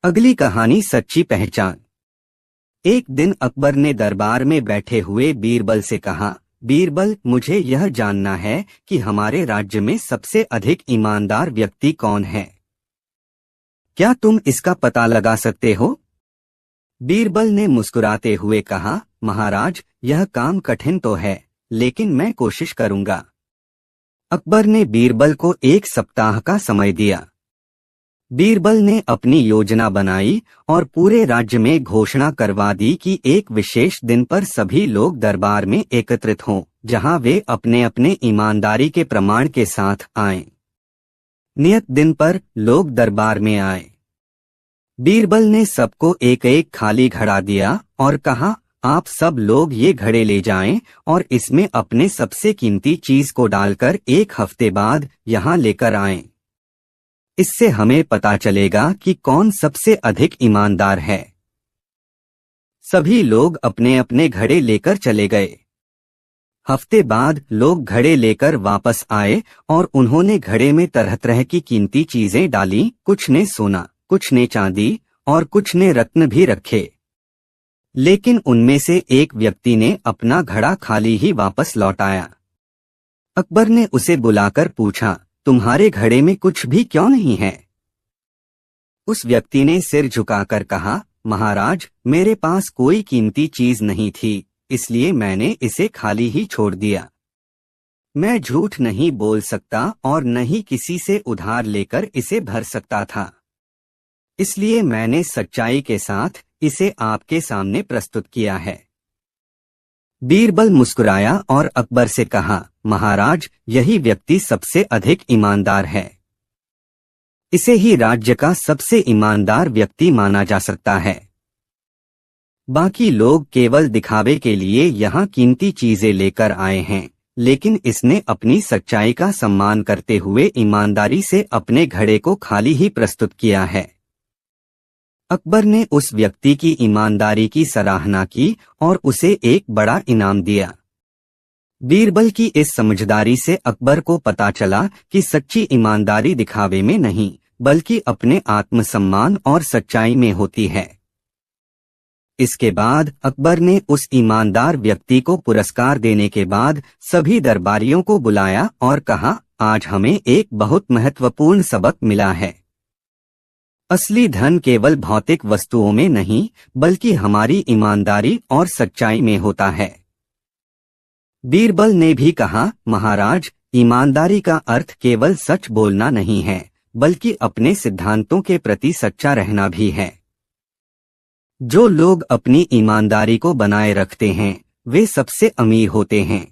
अगली कहानी, सच्ची पहचान। एक दिन अकबर ने दरबार में बैठे हुए बीरबल से कहा, बीरबल, मुझे यह जानना है कि हमारे राज्य में सबसे अधिक ईमानदार व्यक्ति कौन है। क्या तुम इसका पता लगा सकते हो? बीरबल ने मुस्कुराते हुए कहा, महाराज, यह काम कठिन तो है, लेकिन मैं कोशिश करूंगा। अकबर ने बीरबल को 1 सप्ताह का समय दिया। बीरबल ने अपनी योजना बनाई और पूरे राज्य में घोषणा करवा दी कि एक विशेष दिन पर सभी लोग दरबार में एकत्रित हों, जहां वे अपने अपने ईमानदारी के प्रमाण के साथ आएं। नियत दिन पर लोग दरबार में आए। बीरबल ने सबको एक एक खाली घड़ा दिया और कहा, आप सब लोग ये घड़े ले जाएं और इसमें अपने सबसे कीमती चीज को डालकर 1 हफ्ते बाद यहाँ लेकर आएं। इससे हमें पता चलेगा कि कौन सबसे अधिक ईमानदार है। सभी लोग अपने अपने घड़े लेकर चले गए। हफ्ते बाद लोग घड़े लेकर वापस आए और उन्होंने घड़े में तरह तरह की कीमती चीजें डाली। कुछ ने सोना, कुछ ने चांदी और कुछ ने रत्न भी रखे। लेकिन उनमें से एक व्यक्ति ने अपना घड़ा खाली ही वापस लौटाया। अकबर ने उसे बुलाकर पूछा, तुम्हारे घड़े में कुछ भी क्यों नहीं है? उस व्यक्ति ने सिर झुकाकर कहा, महाराज, मेरे पास कोई कीमती चीज नहीं थी, इसलिए मैंने इसे खाली ही छोड़ दिया। मैं झूठ नहीं बोल सकता और न ही किसी से उधार लेकर इसे भर सकता था, इसलिए मैंने सच्चाई के साथ इसे आपके सामने प्रस्तुत किया है। बीरबल मुस्कुराया और अकबर से कहा, महाराज, यही व्यक्ति सबसे अधिक ईमानदार है। इसे ही राज्य का सबसे ईमानदार व्यक्ति माना जा सकता है। बाकी लोग केवल दिखावे के लिए यहाँ कीमती चीजें लेकर आए हैं, लेकिन इसने अपनी सच्चाई का सम्मान करते हुए ईमानदारी से अपने घड़े को खाली ही प्रस्तुत किया है। अकबर ने उस व्यक्ति की ईमानदारी की सराहना की और उसे एक बड़ा इनाम दिया। बीरबल की इस समझदारी से अकबर को पता चला कि सच्ची ईमानदारी दिखावे में नहीं, बल्कि अपने आत्मसम्मान और सच्चाई में होती है। इसके बाद अकबर ने उस ईमानदार व्यक्ति को पुरस्कार देने के बाद सभी दरबारियों को बुलाया और कहा, आज हमें एक बहुत महत्वपूर्ण सबक मिला है। असली धन केवल भौतिक वस्तुओं में नहीं, बल्कि हमारी ईमानदारी और सच्चाई में होता है। बीरबल ने भी कहा, महाराज, ईमानदारी का अर्थ केवल सच बोलना नहीं है, बल्कि अपने सिद्धांतों के प्रति सच्चा रहना भी है। जो लोग अपनी ईमानदारी को बनाए रखते हैं, वे सबसे अमीर होते हैं।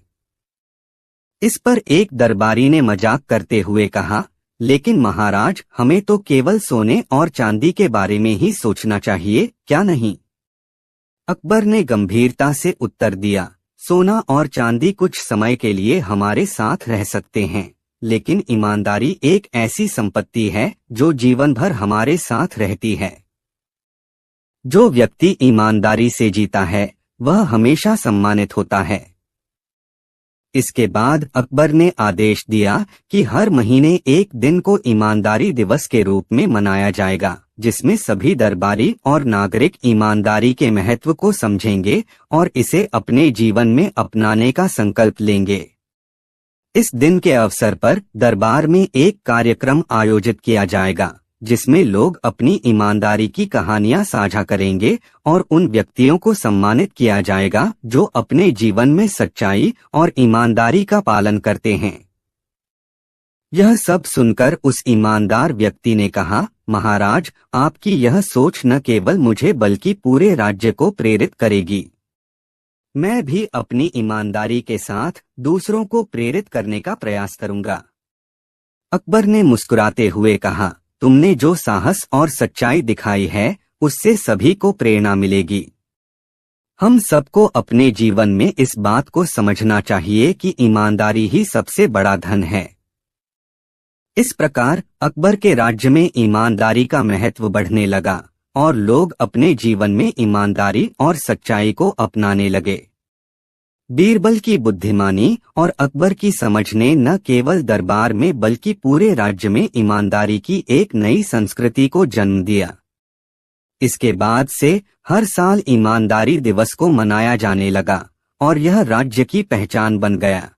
इस पर एक दरबारी ने मजाक करते हुए कहा, लेकिन महाराज, हमें तो केवल सोने और चांदी के बारे में ही सोचना चाहिए, क्या नहीं? अकबर ने गंभीरता से उत्तर दिया, सोना और चांदी कुछ समय के लिए हमारे साथ रह सकते हैं, लेकिन ईमानदारी एक ऐसी संपत्ति है जो जीवन भर हमारे साथ रहती है। जो व्यक्ति ईमानदारी से जीता है, वह हमेशा सम्मानित होता है। इसके बाद अकबर ने आदेश दिया कि हर महीने एक दिन को ईमानदारी दिवस के रूप में मनाया जाएगा, जिसमें सभी दरबारी और नागरिक ईमानदारी के महत्व को समझेंगे और इसे अपने जीवन में अपनाने का संकल्प लेंगे। इस दिन के अवसर पर दरबार में एक कार्यक्रम आयोजित किया जाएगा, जिसमें लोग अपनी ईमानदारी की कहानियां साझा करेंगे और उन व्यक्तियों को सम्मानित किया जाएगा जो अपने जीवन में सच्चाई और ईमानदारी का पालन करते हैं। यह सब सुनकर उस ईमानदार व्यक्ति ने कहा, महाराज, आपकी यह सोच न केवल मुझे बल्कि पूरे राज्य को प्रेरित करेगी। मैं भी अपनी ईमानदारी के साथ दूसरों को प्रेरित करने का प्रयास करूंगा। अकबर ने मुस्कुराते हुए कहा, तुमने जो साहस और सच्चाई दिखाई है, उससे सभी को प्रेरणा मिलेगी। हम सबको अपने जीवन में इस बात को समझना चाहिए कि ईमानदारी ही सबसे बड़ा धन है। इस प्रकार अकबर के राज्य में ईमानदारी का महत्व बढ़ने लगा और लोग अपने जीवन में ईमानदारी और सच्चाई को अपनाने लगे। बीरबल की बुद्धिमानी और अकबर की समझ ने न केवल दरबार में बल्कि पूरे राज्य में ईमानदारी की एक नई संस्कृति को जन्म दिया। इसके बाद से हर साल ईमानदारी दिवस को मनाया जाने लगा और यह राज्य की पहचान बन गया।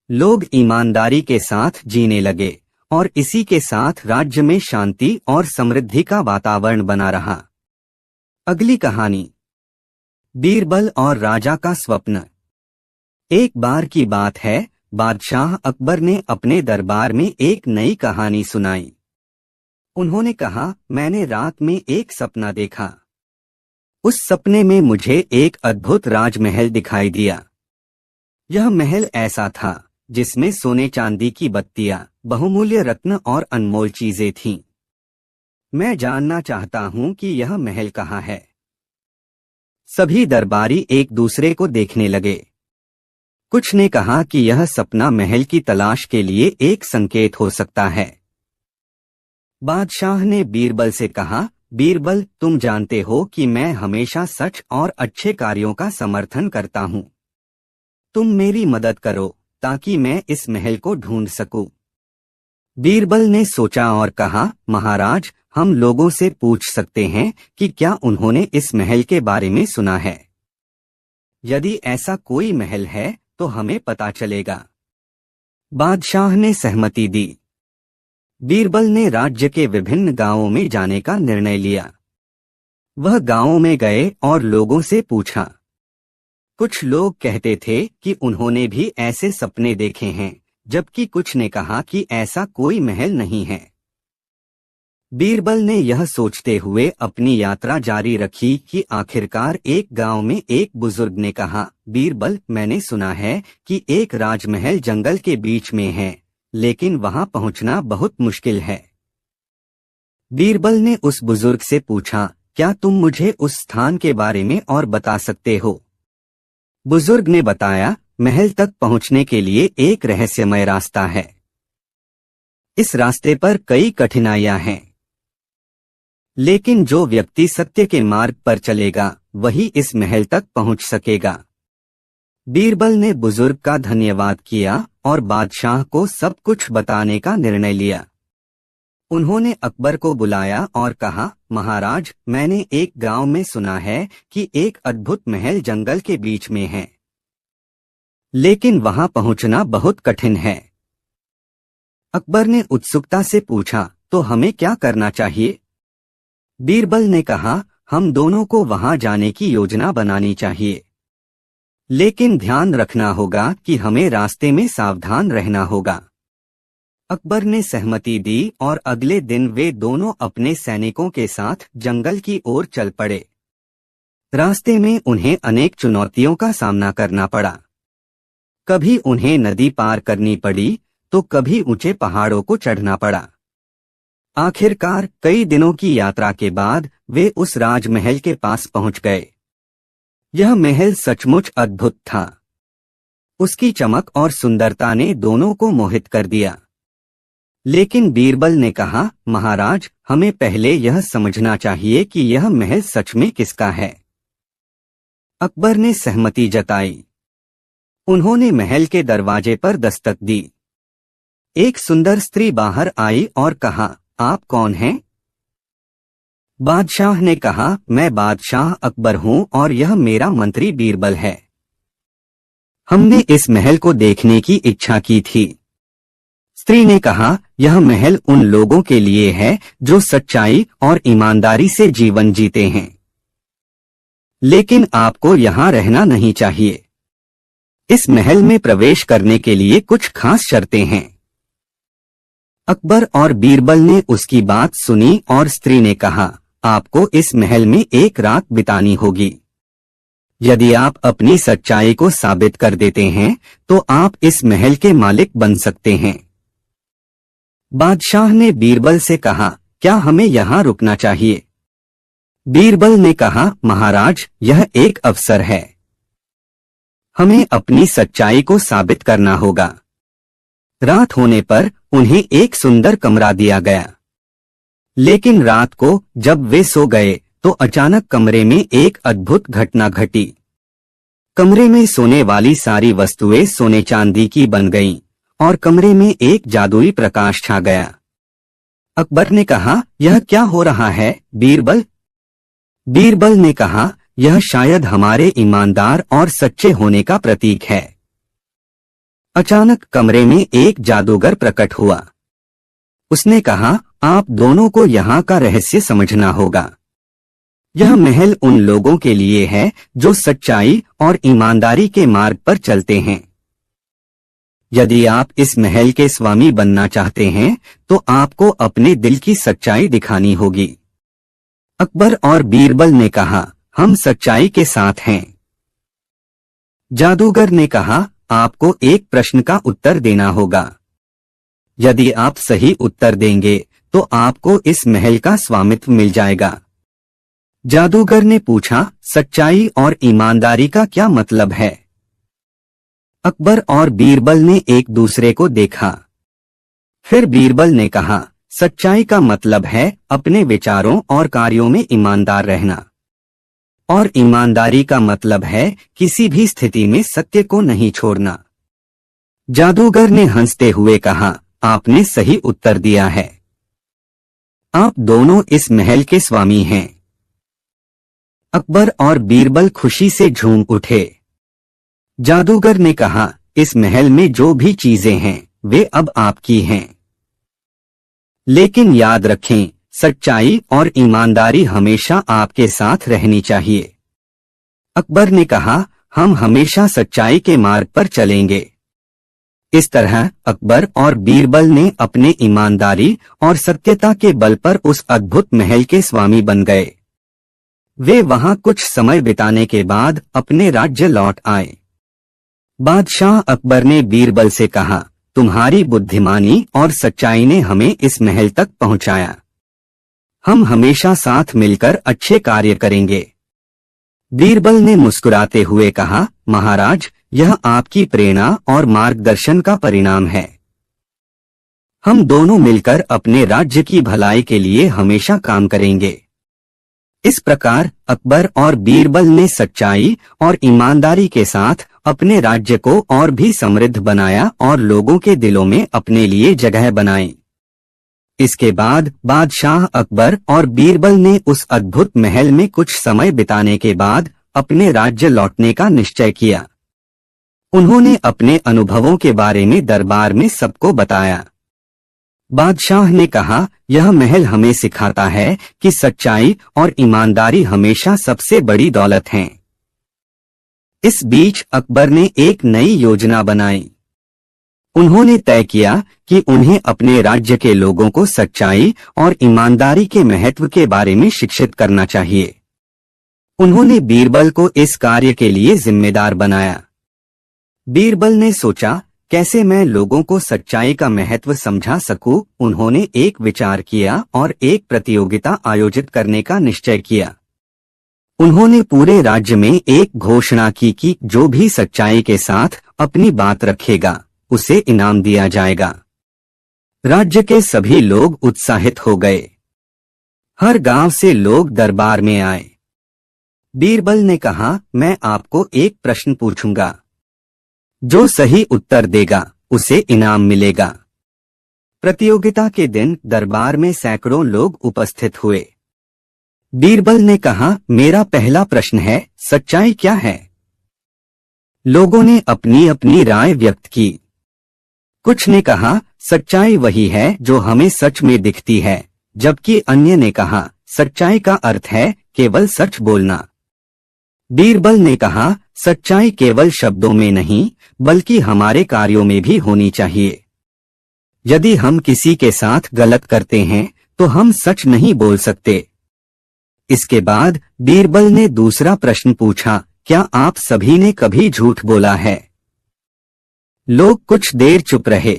लोग ईमानदारी के साथ जीने लगे और इसी के साथ राज्य में शांति और समृद्धि का वातावरण बना रहा। अगली कहानी, बीरबल और राजा का स्वप्न। एक बार की बात है, बादशाह अकबर ने अपने दरबार में एक नई कहानी सुनाई। उन्होंने कहा, मैंने रात में एक सपना देखा। उस सपने में मुझे एक अद्भुत राजमहल दिखाई दिया। यह महल ऐसा था जिसमें सोने चांदी की बत्तियां, बहुमूल्य रत्न और अनमोल चीजें थीं। मैं जानना चाहता हूं कि यह महल कहाँ है। सभी दरबारी एक दूसरे को देखने लगे। कुछ ने कहा कि यह सपना महल की तलाश के लिए एक संकेत हो सकता है। बादशाह ने बीरबल से कहा, बीरबल, तुम जानते हो कि मैं हमेशा सच और अच्छे कार्यों का समर्थन करता हूँ। तुम मेरी मदद करो ताकि मैं इस महल को ढूंढ सकूं। बीरबल ने सोचा और कहा, महाराज, हम लोगों से पूछ सकते हैं कि क्या उन्होंने इस महल के बारे में सुना है। यदि ऐसा कोई महल है तो हमें पता चलेगा। बादशाह ने सहमति दी। बीरबल ने राज्य के विभिन्न गांवों में जाने का निर्णय लिया। वह गांवों में गए और लोगों से पूछा। कुछ लोग कहते थे कि उन्होंने भी ऐसे सपने देखे हैं, जबकि कुछ ने कहा कि ऐसा कोई महल नहीं है। बीरबल ने यह सोचते हुए अपनी यात्रा जारी रखी कि आखिरकार एक गांव में एक बुजुर्ग ने कहा, बीरबल, मैंने सुना है कि एक राजमहल जंगल के बीच में है, लेकिन वहां पहुंचना बहुत मुश्किल है। बीरबल ने उस बुजुर्ग से पूछा, क्या तुम मुझे उस स्थान के बारे में और बता सकते हो। बुजुर्ग ने बताया, महल तक पहुंचने के लिए एक रहस्यमय रास्ता है। इस रास्ते पर कई कठिनाइयां हैं, लेकिन जो व्यक्ति सत्य के मार्ग पर चलेगा वही इस महल तक पहुंच सकेगा। बीरबल ने बुजुर्ग का धन्यवाद किया और बादशाह को सब कुछ बताने का निर्णय लिया। उन्होंने अकबर को बुलाया और कहा, महाराज, मैंने एक गांव में सुना है कि एक अद्भुत महल जंगल के बीच में है, लेकिन वहां पहुंचना बहुत कठिन है। अकबर ने उत्सुकता से पूछा, तो हमें क्या करना चाहिए। बीरबल ने कहा, हम दोनों को वहां जाने की योजना बनानी चाहिए, लेकिन ध्यान रखना होगा कि हमें रास्ते में सावधान रहना होगा। अकबर ने सहमति दी और अगले दिन वे दोनों अपने सैनिकों के साथ जंगल की ओर चल पड़े। रास्ते में उन्हें अनेक चुनौतियों का सामना करना पड़ा। कभी उन्हें नदी पार करनी पड़ी तो कभी ऊंचे पहाड़ों को चढ़ना पड़ा। आखिरकार कई दिनों की यात्रा के बाद वे उस राजमहल के पास पहुंच गए। यह महल सचमुच अद्भुत था। उसकी चमक और सुंदरता ने दोनों को मोहित कर दिया। लेकिन बीरबल ने कहा, महाराज, हमें पहले यह समझना चाहिए कि यह महल सच में किसका है। अकबर ने सहमति जताई। उन्होंने महल के दरवाजे पर दस्तक दी। एक सुंदर स्त्री बाहर आई और कहा, आप कौन हैं? बादशाह ने कहा, मैं बादशाह अकबर हूं और यह मेरा मंत्री बीरबल है। हमने इस महल को देखने की इच्छा की थी। स्त्री ने कहा, यह महल उन लोगों के लिए है जो सच्चाई और ईमानदारी से जीवन जीते हैं, लेकिन आपको यहाँ रहना नहीं चाहिए। इस महल में प्रवेश करने के लिए कुछ खास शर्तें हैं। अकबर और बीरबल ने उसकी बात सुनी और स्त्री ने कहा, आपको इस महल में एक रात बितानी होगी। यदि आप अपनी सच्चाई को साबित कर देते हैं तो आप इस महल के मालिक बन सकते हैं। बादशाह ने बीरबल से कहा, क्या हमें यहाँ रुकना चाहिए? बीरबल ने कहा, महाराज, यह एक अवसर है। हमें अपनी सच्चाई को साबित करना होगा। रात होने पर उन्हें एक सुंदर कमरा दिया गया। लेकिन रात को जब वे सो गए तो अचानक कमरे में एक अद्भुत घटना घटी। कमरे में सोने वाली सारी वस्तुएं सोने चांदी की बन गईं और कमरे में एक जादुई प्रकाश छा गया। अकबर ने कहा, यह क्या हो रहा है बीरबल? बीरबल ने कहा, यह शायद हमारे ईमानदार और सच्चे होने का प्रतीक है। अचानक कमरे में एक जादूगर प्रकट हुआ। उसने कहा, आप दोनों को यहाँ का रहस्य समझना होगा। यह महल उन लोगों के लिए है जो सच्चाई और ईमानदारी के मार्ग पर चलते हैं। यदि आप इस महल के स्वामी बनना चाहते हैं तो आपको अपने दिल की सच्चाई दिखानी होगी। अकबर और बीरबल ने कहा, हम सच्चाई के साथ हैं। जादूगर ने कहा, आपको एक प्रश्न का उत्तर देना होगा। यदि आप सही उत्तर देंगे तो आपको इस महल का स्वामित्व मिल जाएगा। जादूगर ने पूछा, सच्चाई और ईमानदारी का क्या मतलब है? अकबर और बीरबल ने एक दूसरे को देखा। फिर बीरबल ने कहा, सच्चाई का मतलब है अपने विचारों और कार्यों में ईमानदार रहना, और ईमानदारी का मतलब है किसी भी स्थिति में सत्य को नहीं छोड़ना। जादूगर ने हंसते हुए कहा, आपने सही उत्तर दिया है। आप दोनों इस महल के स्वामी हैं। अकबर और बीरबल खुशी से झूम उठे। जादूगर ने कहा, इस महल में जो भी चीजें हैं वे अब आपकी हैं। लेकिन याद रखें, सच्चाई और ईमानदारी हमेशा आपके साथ रहनी चाहिए। अकबर ने कहा, हम हमेशा सच्चाई के मार्ग पर चलेंगे। इस तरह अकबर और बीरबल ने अपने ईमानदारी और सत्यता के बल पर उस अद्भुत महल के स्वामी बन गए। वे वहां कुछ समय बिताने के बाद अपने राज्य लौट आए। बादशाह अकबर ने बीरबल से कहा, तुम्हारी बुद्धिमानी और सच्चाई ने हमें इस महल तक पहुंचाया। हम हमेशा साथ मिलकर अच्छे कार्य करेंगे। बीरबल ने मुस्कुराते हुए कहा, महाराज, यह आपकी प्रेरणा और मार्गदर्शन का परिणाम है। हम दोनों मिलकर अपने राज्य की भलाई के लिए हमेशा काम करेंगे। इस प्रकार अकबर और बीरबल ने सच्चाई और ईमानदारी के साथ अपने राज्य को और भी समृद्ध बनाया और लोगों के दिलों में अपने लिए जगह बनाई। इसके बाद बादशाह अकबर और बीरबल ने उस अद्भुत महल में कुछ समय बिताने के बाद अपने राज्य लौटने का निश्चय किया। उन्होंने अपने अनुभवों के बारे में दरबार में सबको बताया। बादशाह ने कहा, यह महल हमें सिखाता है कि सच्चाई और ईमानदारी हमेशा सबसे बड़ी दौलत हैं। इस बीच अकबर ने एक नई योजना बनाई। उन्होंने तय किया कि उन्हें अपने राज्य के लोगों को सच्चाई और ईमानदारी के महत्व के बारे में शिक्षित करना चाहिए। उन्होंने बीरबल को इस कार्य के लिए जिम्मेदार बनाया। बीरबल ने सोचा, कैसे मैं लोगों को सच्चाई का महत्व समझा सकूं। उन्होंने एक विचार किया और एक प्रतियोगिता आयोजित करने का निश्चय किया। उन्होंने पूरे राज्य में एक घोषणा की कि जो भी सच्चाई के साथ अपनी बात रखेगा उसे इनाम दिया जाएगा। राज्य के सभी लोग उत्साहित हो गए। हर गांव से लोग दरबार में आए। बीरबल ने कहा, मैं आपको एक प्रश्न पूछूंगा। जो सही उत्तर देगा उसे इनाम मिलेगा। प्रतियोगिता के दिन दरबार में सैकड़ों लोग उपस्थित हुए। बीरबल ने कहा, मेरा पहला प्रश्न है, सच्चाई क्या है? लोगों ने अपनी अपनी राय व्यक्त की। कुछ ने कहा, सच्चाई वही है जो हमें सच में दिखती है, जबकि अन्य ने कहा, सच्चाई का अर्थ है केवल सच बोलना। बीरबल ने कहा, सच्चाई केवल शब्दों में नहीं बल्कि हमारे कार्यों में भी होनी चाहिए। यदि हम किसी के साथ गलत करते हैं तो हम सच नहीं बोल सकते। इसके बाद बीरबल ने दूसरा प्रश्न पूछा, क्या आप सभी ने कभी झूठ बोला है? लोग कुछ देर चुप रहे।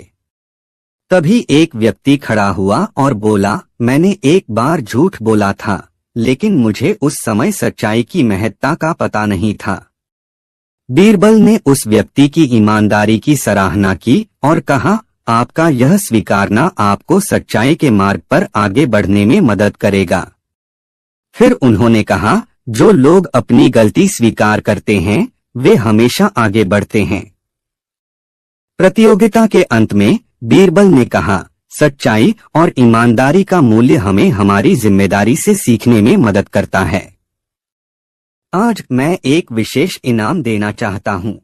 तभी एक व्यक्ति खड़ा हुआ और बोला, मैंने एक बार झूठ बोला था, लेकिन मुझे उस समय सच्चाई की महत्ता का पता नहीं था। बीरबल ने उस व्यक्ति की ईमानदारी की सराहना की और कहा, आपका यह स्वीकारना आपको सच्चाई के मार्ग पर आगे बढ़ने में मदद करेगा। फिर उन्होंने कहा, जो लोग अपनी गलती स्वीकार करते हैं वे हमेशा आगे बढ़ते हैं। प्रतियोगिता के अंत में बीरबल ने कहा, सच्चाई और ईमानदारी का मूल्य हमें हमारी जिम्मेदारी से सीखने में मदद करता है। आज मैं एक विशेष इनाम देना चाहता हूँ।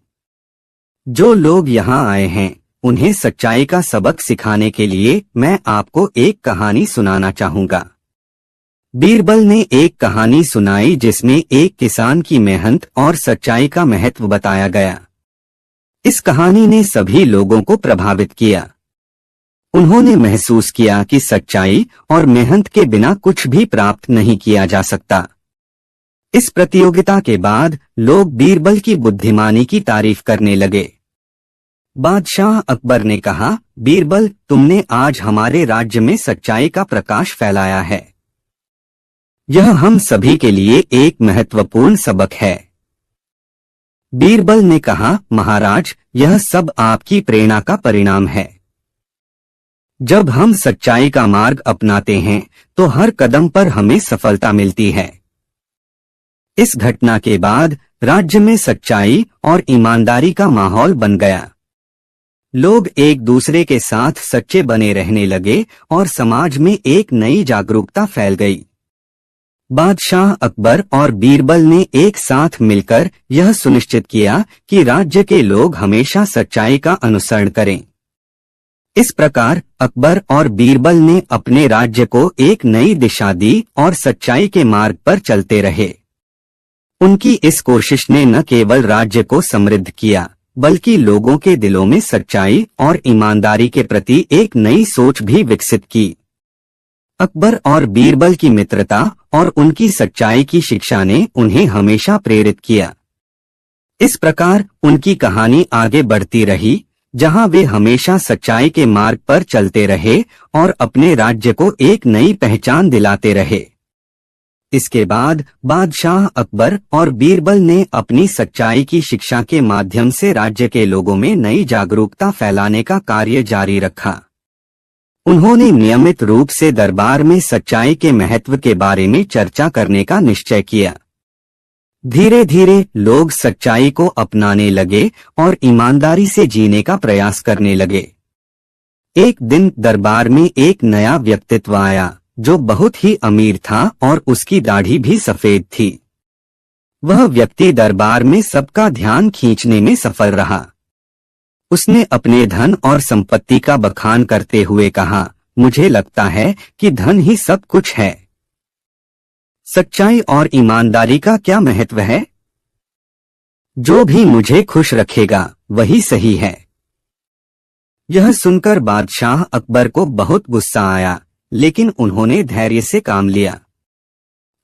जो लोग यहाँ आए हैं उन्हें सच्चाई का सबक सिखाने के लिए मैं आपको एक कहानी सुनाना चाहूँगा। बीरबल ने एक कहानी सुनाई जिसमें एक किसान की मेहनत और सच्चाई का महत्व बताया गया। इस कहानी ने सभी लोगों को प्रभावित किया। उन्होंने महसूस किया कि सच्चाई और मेहनत के बिना कुछ भी प्राप्त नहीं किया जा सकता। इस प्रतियोगिता के बाद लोग बीरबल की बुद्धिमानी की तारीफ करने लगे। बादशाह अकबर ने कहा, बीरबल, तुमने आज हमारे राज्य में सच्चाई का प्रकाश फैलाया है। यह हम सभी के लिए एक महत्वपूर्ण सबक है। बीरबल ने कहा, महाराज, यह सब आपकी प्रेरणा का परिणाम है। जब हम सच्चाई का मार्ग अपनाते हैं तो हर कदम पर हमें सफलता मिलती है। इस घटना के बाद राज्य में सच्चाई और ईमानदारी का माहौल बन गया। लोग एक दूसरे के साथ सच्चे बने रहने लगे और समाज में एक नई जागरूकता फैल गई। बादशाह अकबर और बीरबल ने एक साथ मिलकर यह सुनिश्चित किया कि राज्य के लोग हमेशा सच्चाई का अनुसरण करें। इस प्रकार अकबर और बीरबल ने अपने राज्य को एक नई दिशा दी और सच्चाई के मार्ग पर चलते रहे। उनकी इस कोशिश ने न केवल राज्य को समृद्ध किया बल्कि लोगों के दिलों में सच्चाई और ईमानदारी के प्रति एक नई सोच भी विकसित की। अकबर और बीरबल की मित्रता और उनकी सच्चाई की शिक्षा ने उन्हें हमेशा प्रेरित किया। इस प्रकार उनकी कहानी आगे बढ़ती रही, जहां वे हमेशा सच्चाई के मार्ग पर चलते रहे और अपने राज्य को एक नई पहचान दिलाते रहे। इसके बाद बादशाह अकबर और बीरबल ने अपनी सच्चाई की शिक्षा के माध्यम से राज्य के लोगों में नई जागरूकता फैलाने का कार्य जारी रखा। उन्होंने नियमित रूप से दरबार में सच्चाई के महत्व के बारे में चर्चा करने का निश्चय किया। धीरे धीरे लोग सच्चाई को अपनाने लगे और ईमानदारी से जीने का प्रयास करने लगे। एक दिन दरबार में एक नया व्यक्तित्व आया जो बहुत ही अमीर था और उसकी दाढ़ी भी सफेद थी। वह व्यक्ति दरबार में सबका ध्यान खींचने में सफल रहा। उसने अपने धन और संपत्ति का बखान करते हुए कहा, मुझे लगता है कि धन ही सब कुछ है। सच्चाई और ईमानदारी का क्या महत्व है? जो भी मुझे खुश रखेगा वही सही है। यह सुनकर बादशाह अकबर को बहुत गुस्सा आया, लेकिन उन्होंने धैर्य से काम लिया।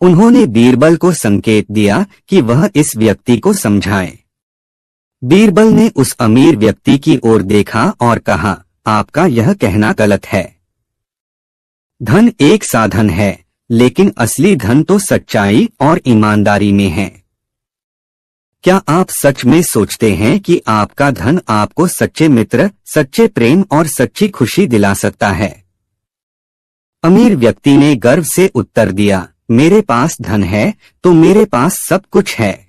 उन्होंने बीरबल को संकेत दिया कि वह इस व्यक्ति को समझाए। बीरबल ने उस अमीर व्यक्ति की ओर देखा और कहा, आपका यह कहना गलत है। धन एक साधन है, लेकिन असली धन तो सच्चाई और ईमानदारी में है। क्या आप सच में सोचते हैं कि आपका धन आपको सच्चे मित्र, सच्चे प्रेम और सच्ची खुशी दिला सकता है? अमीर व्यक्ति ने गर्व से उत्तर दिया, मेरे पास धन है तो मेरे पास सब कुछ है।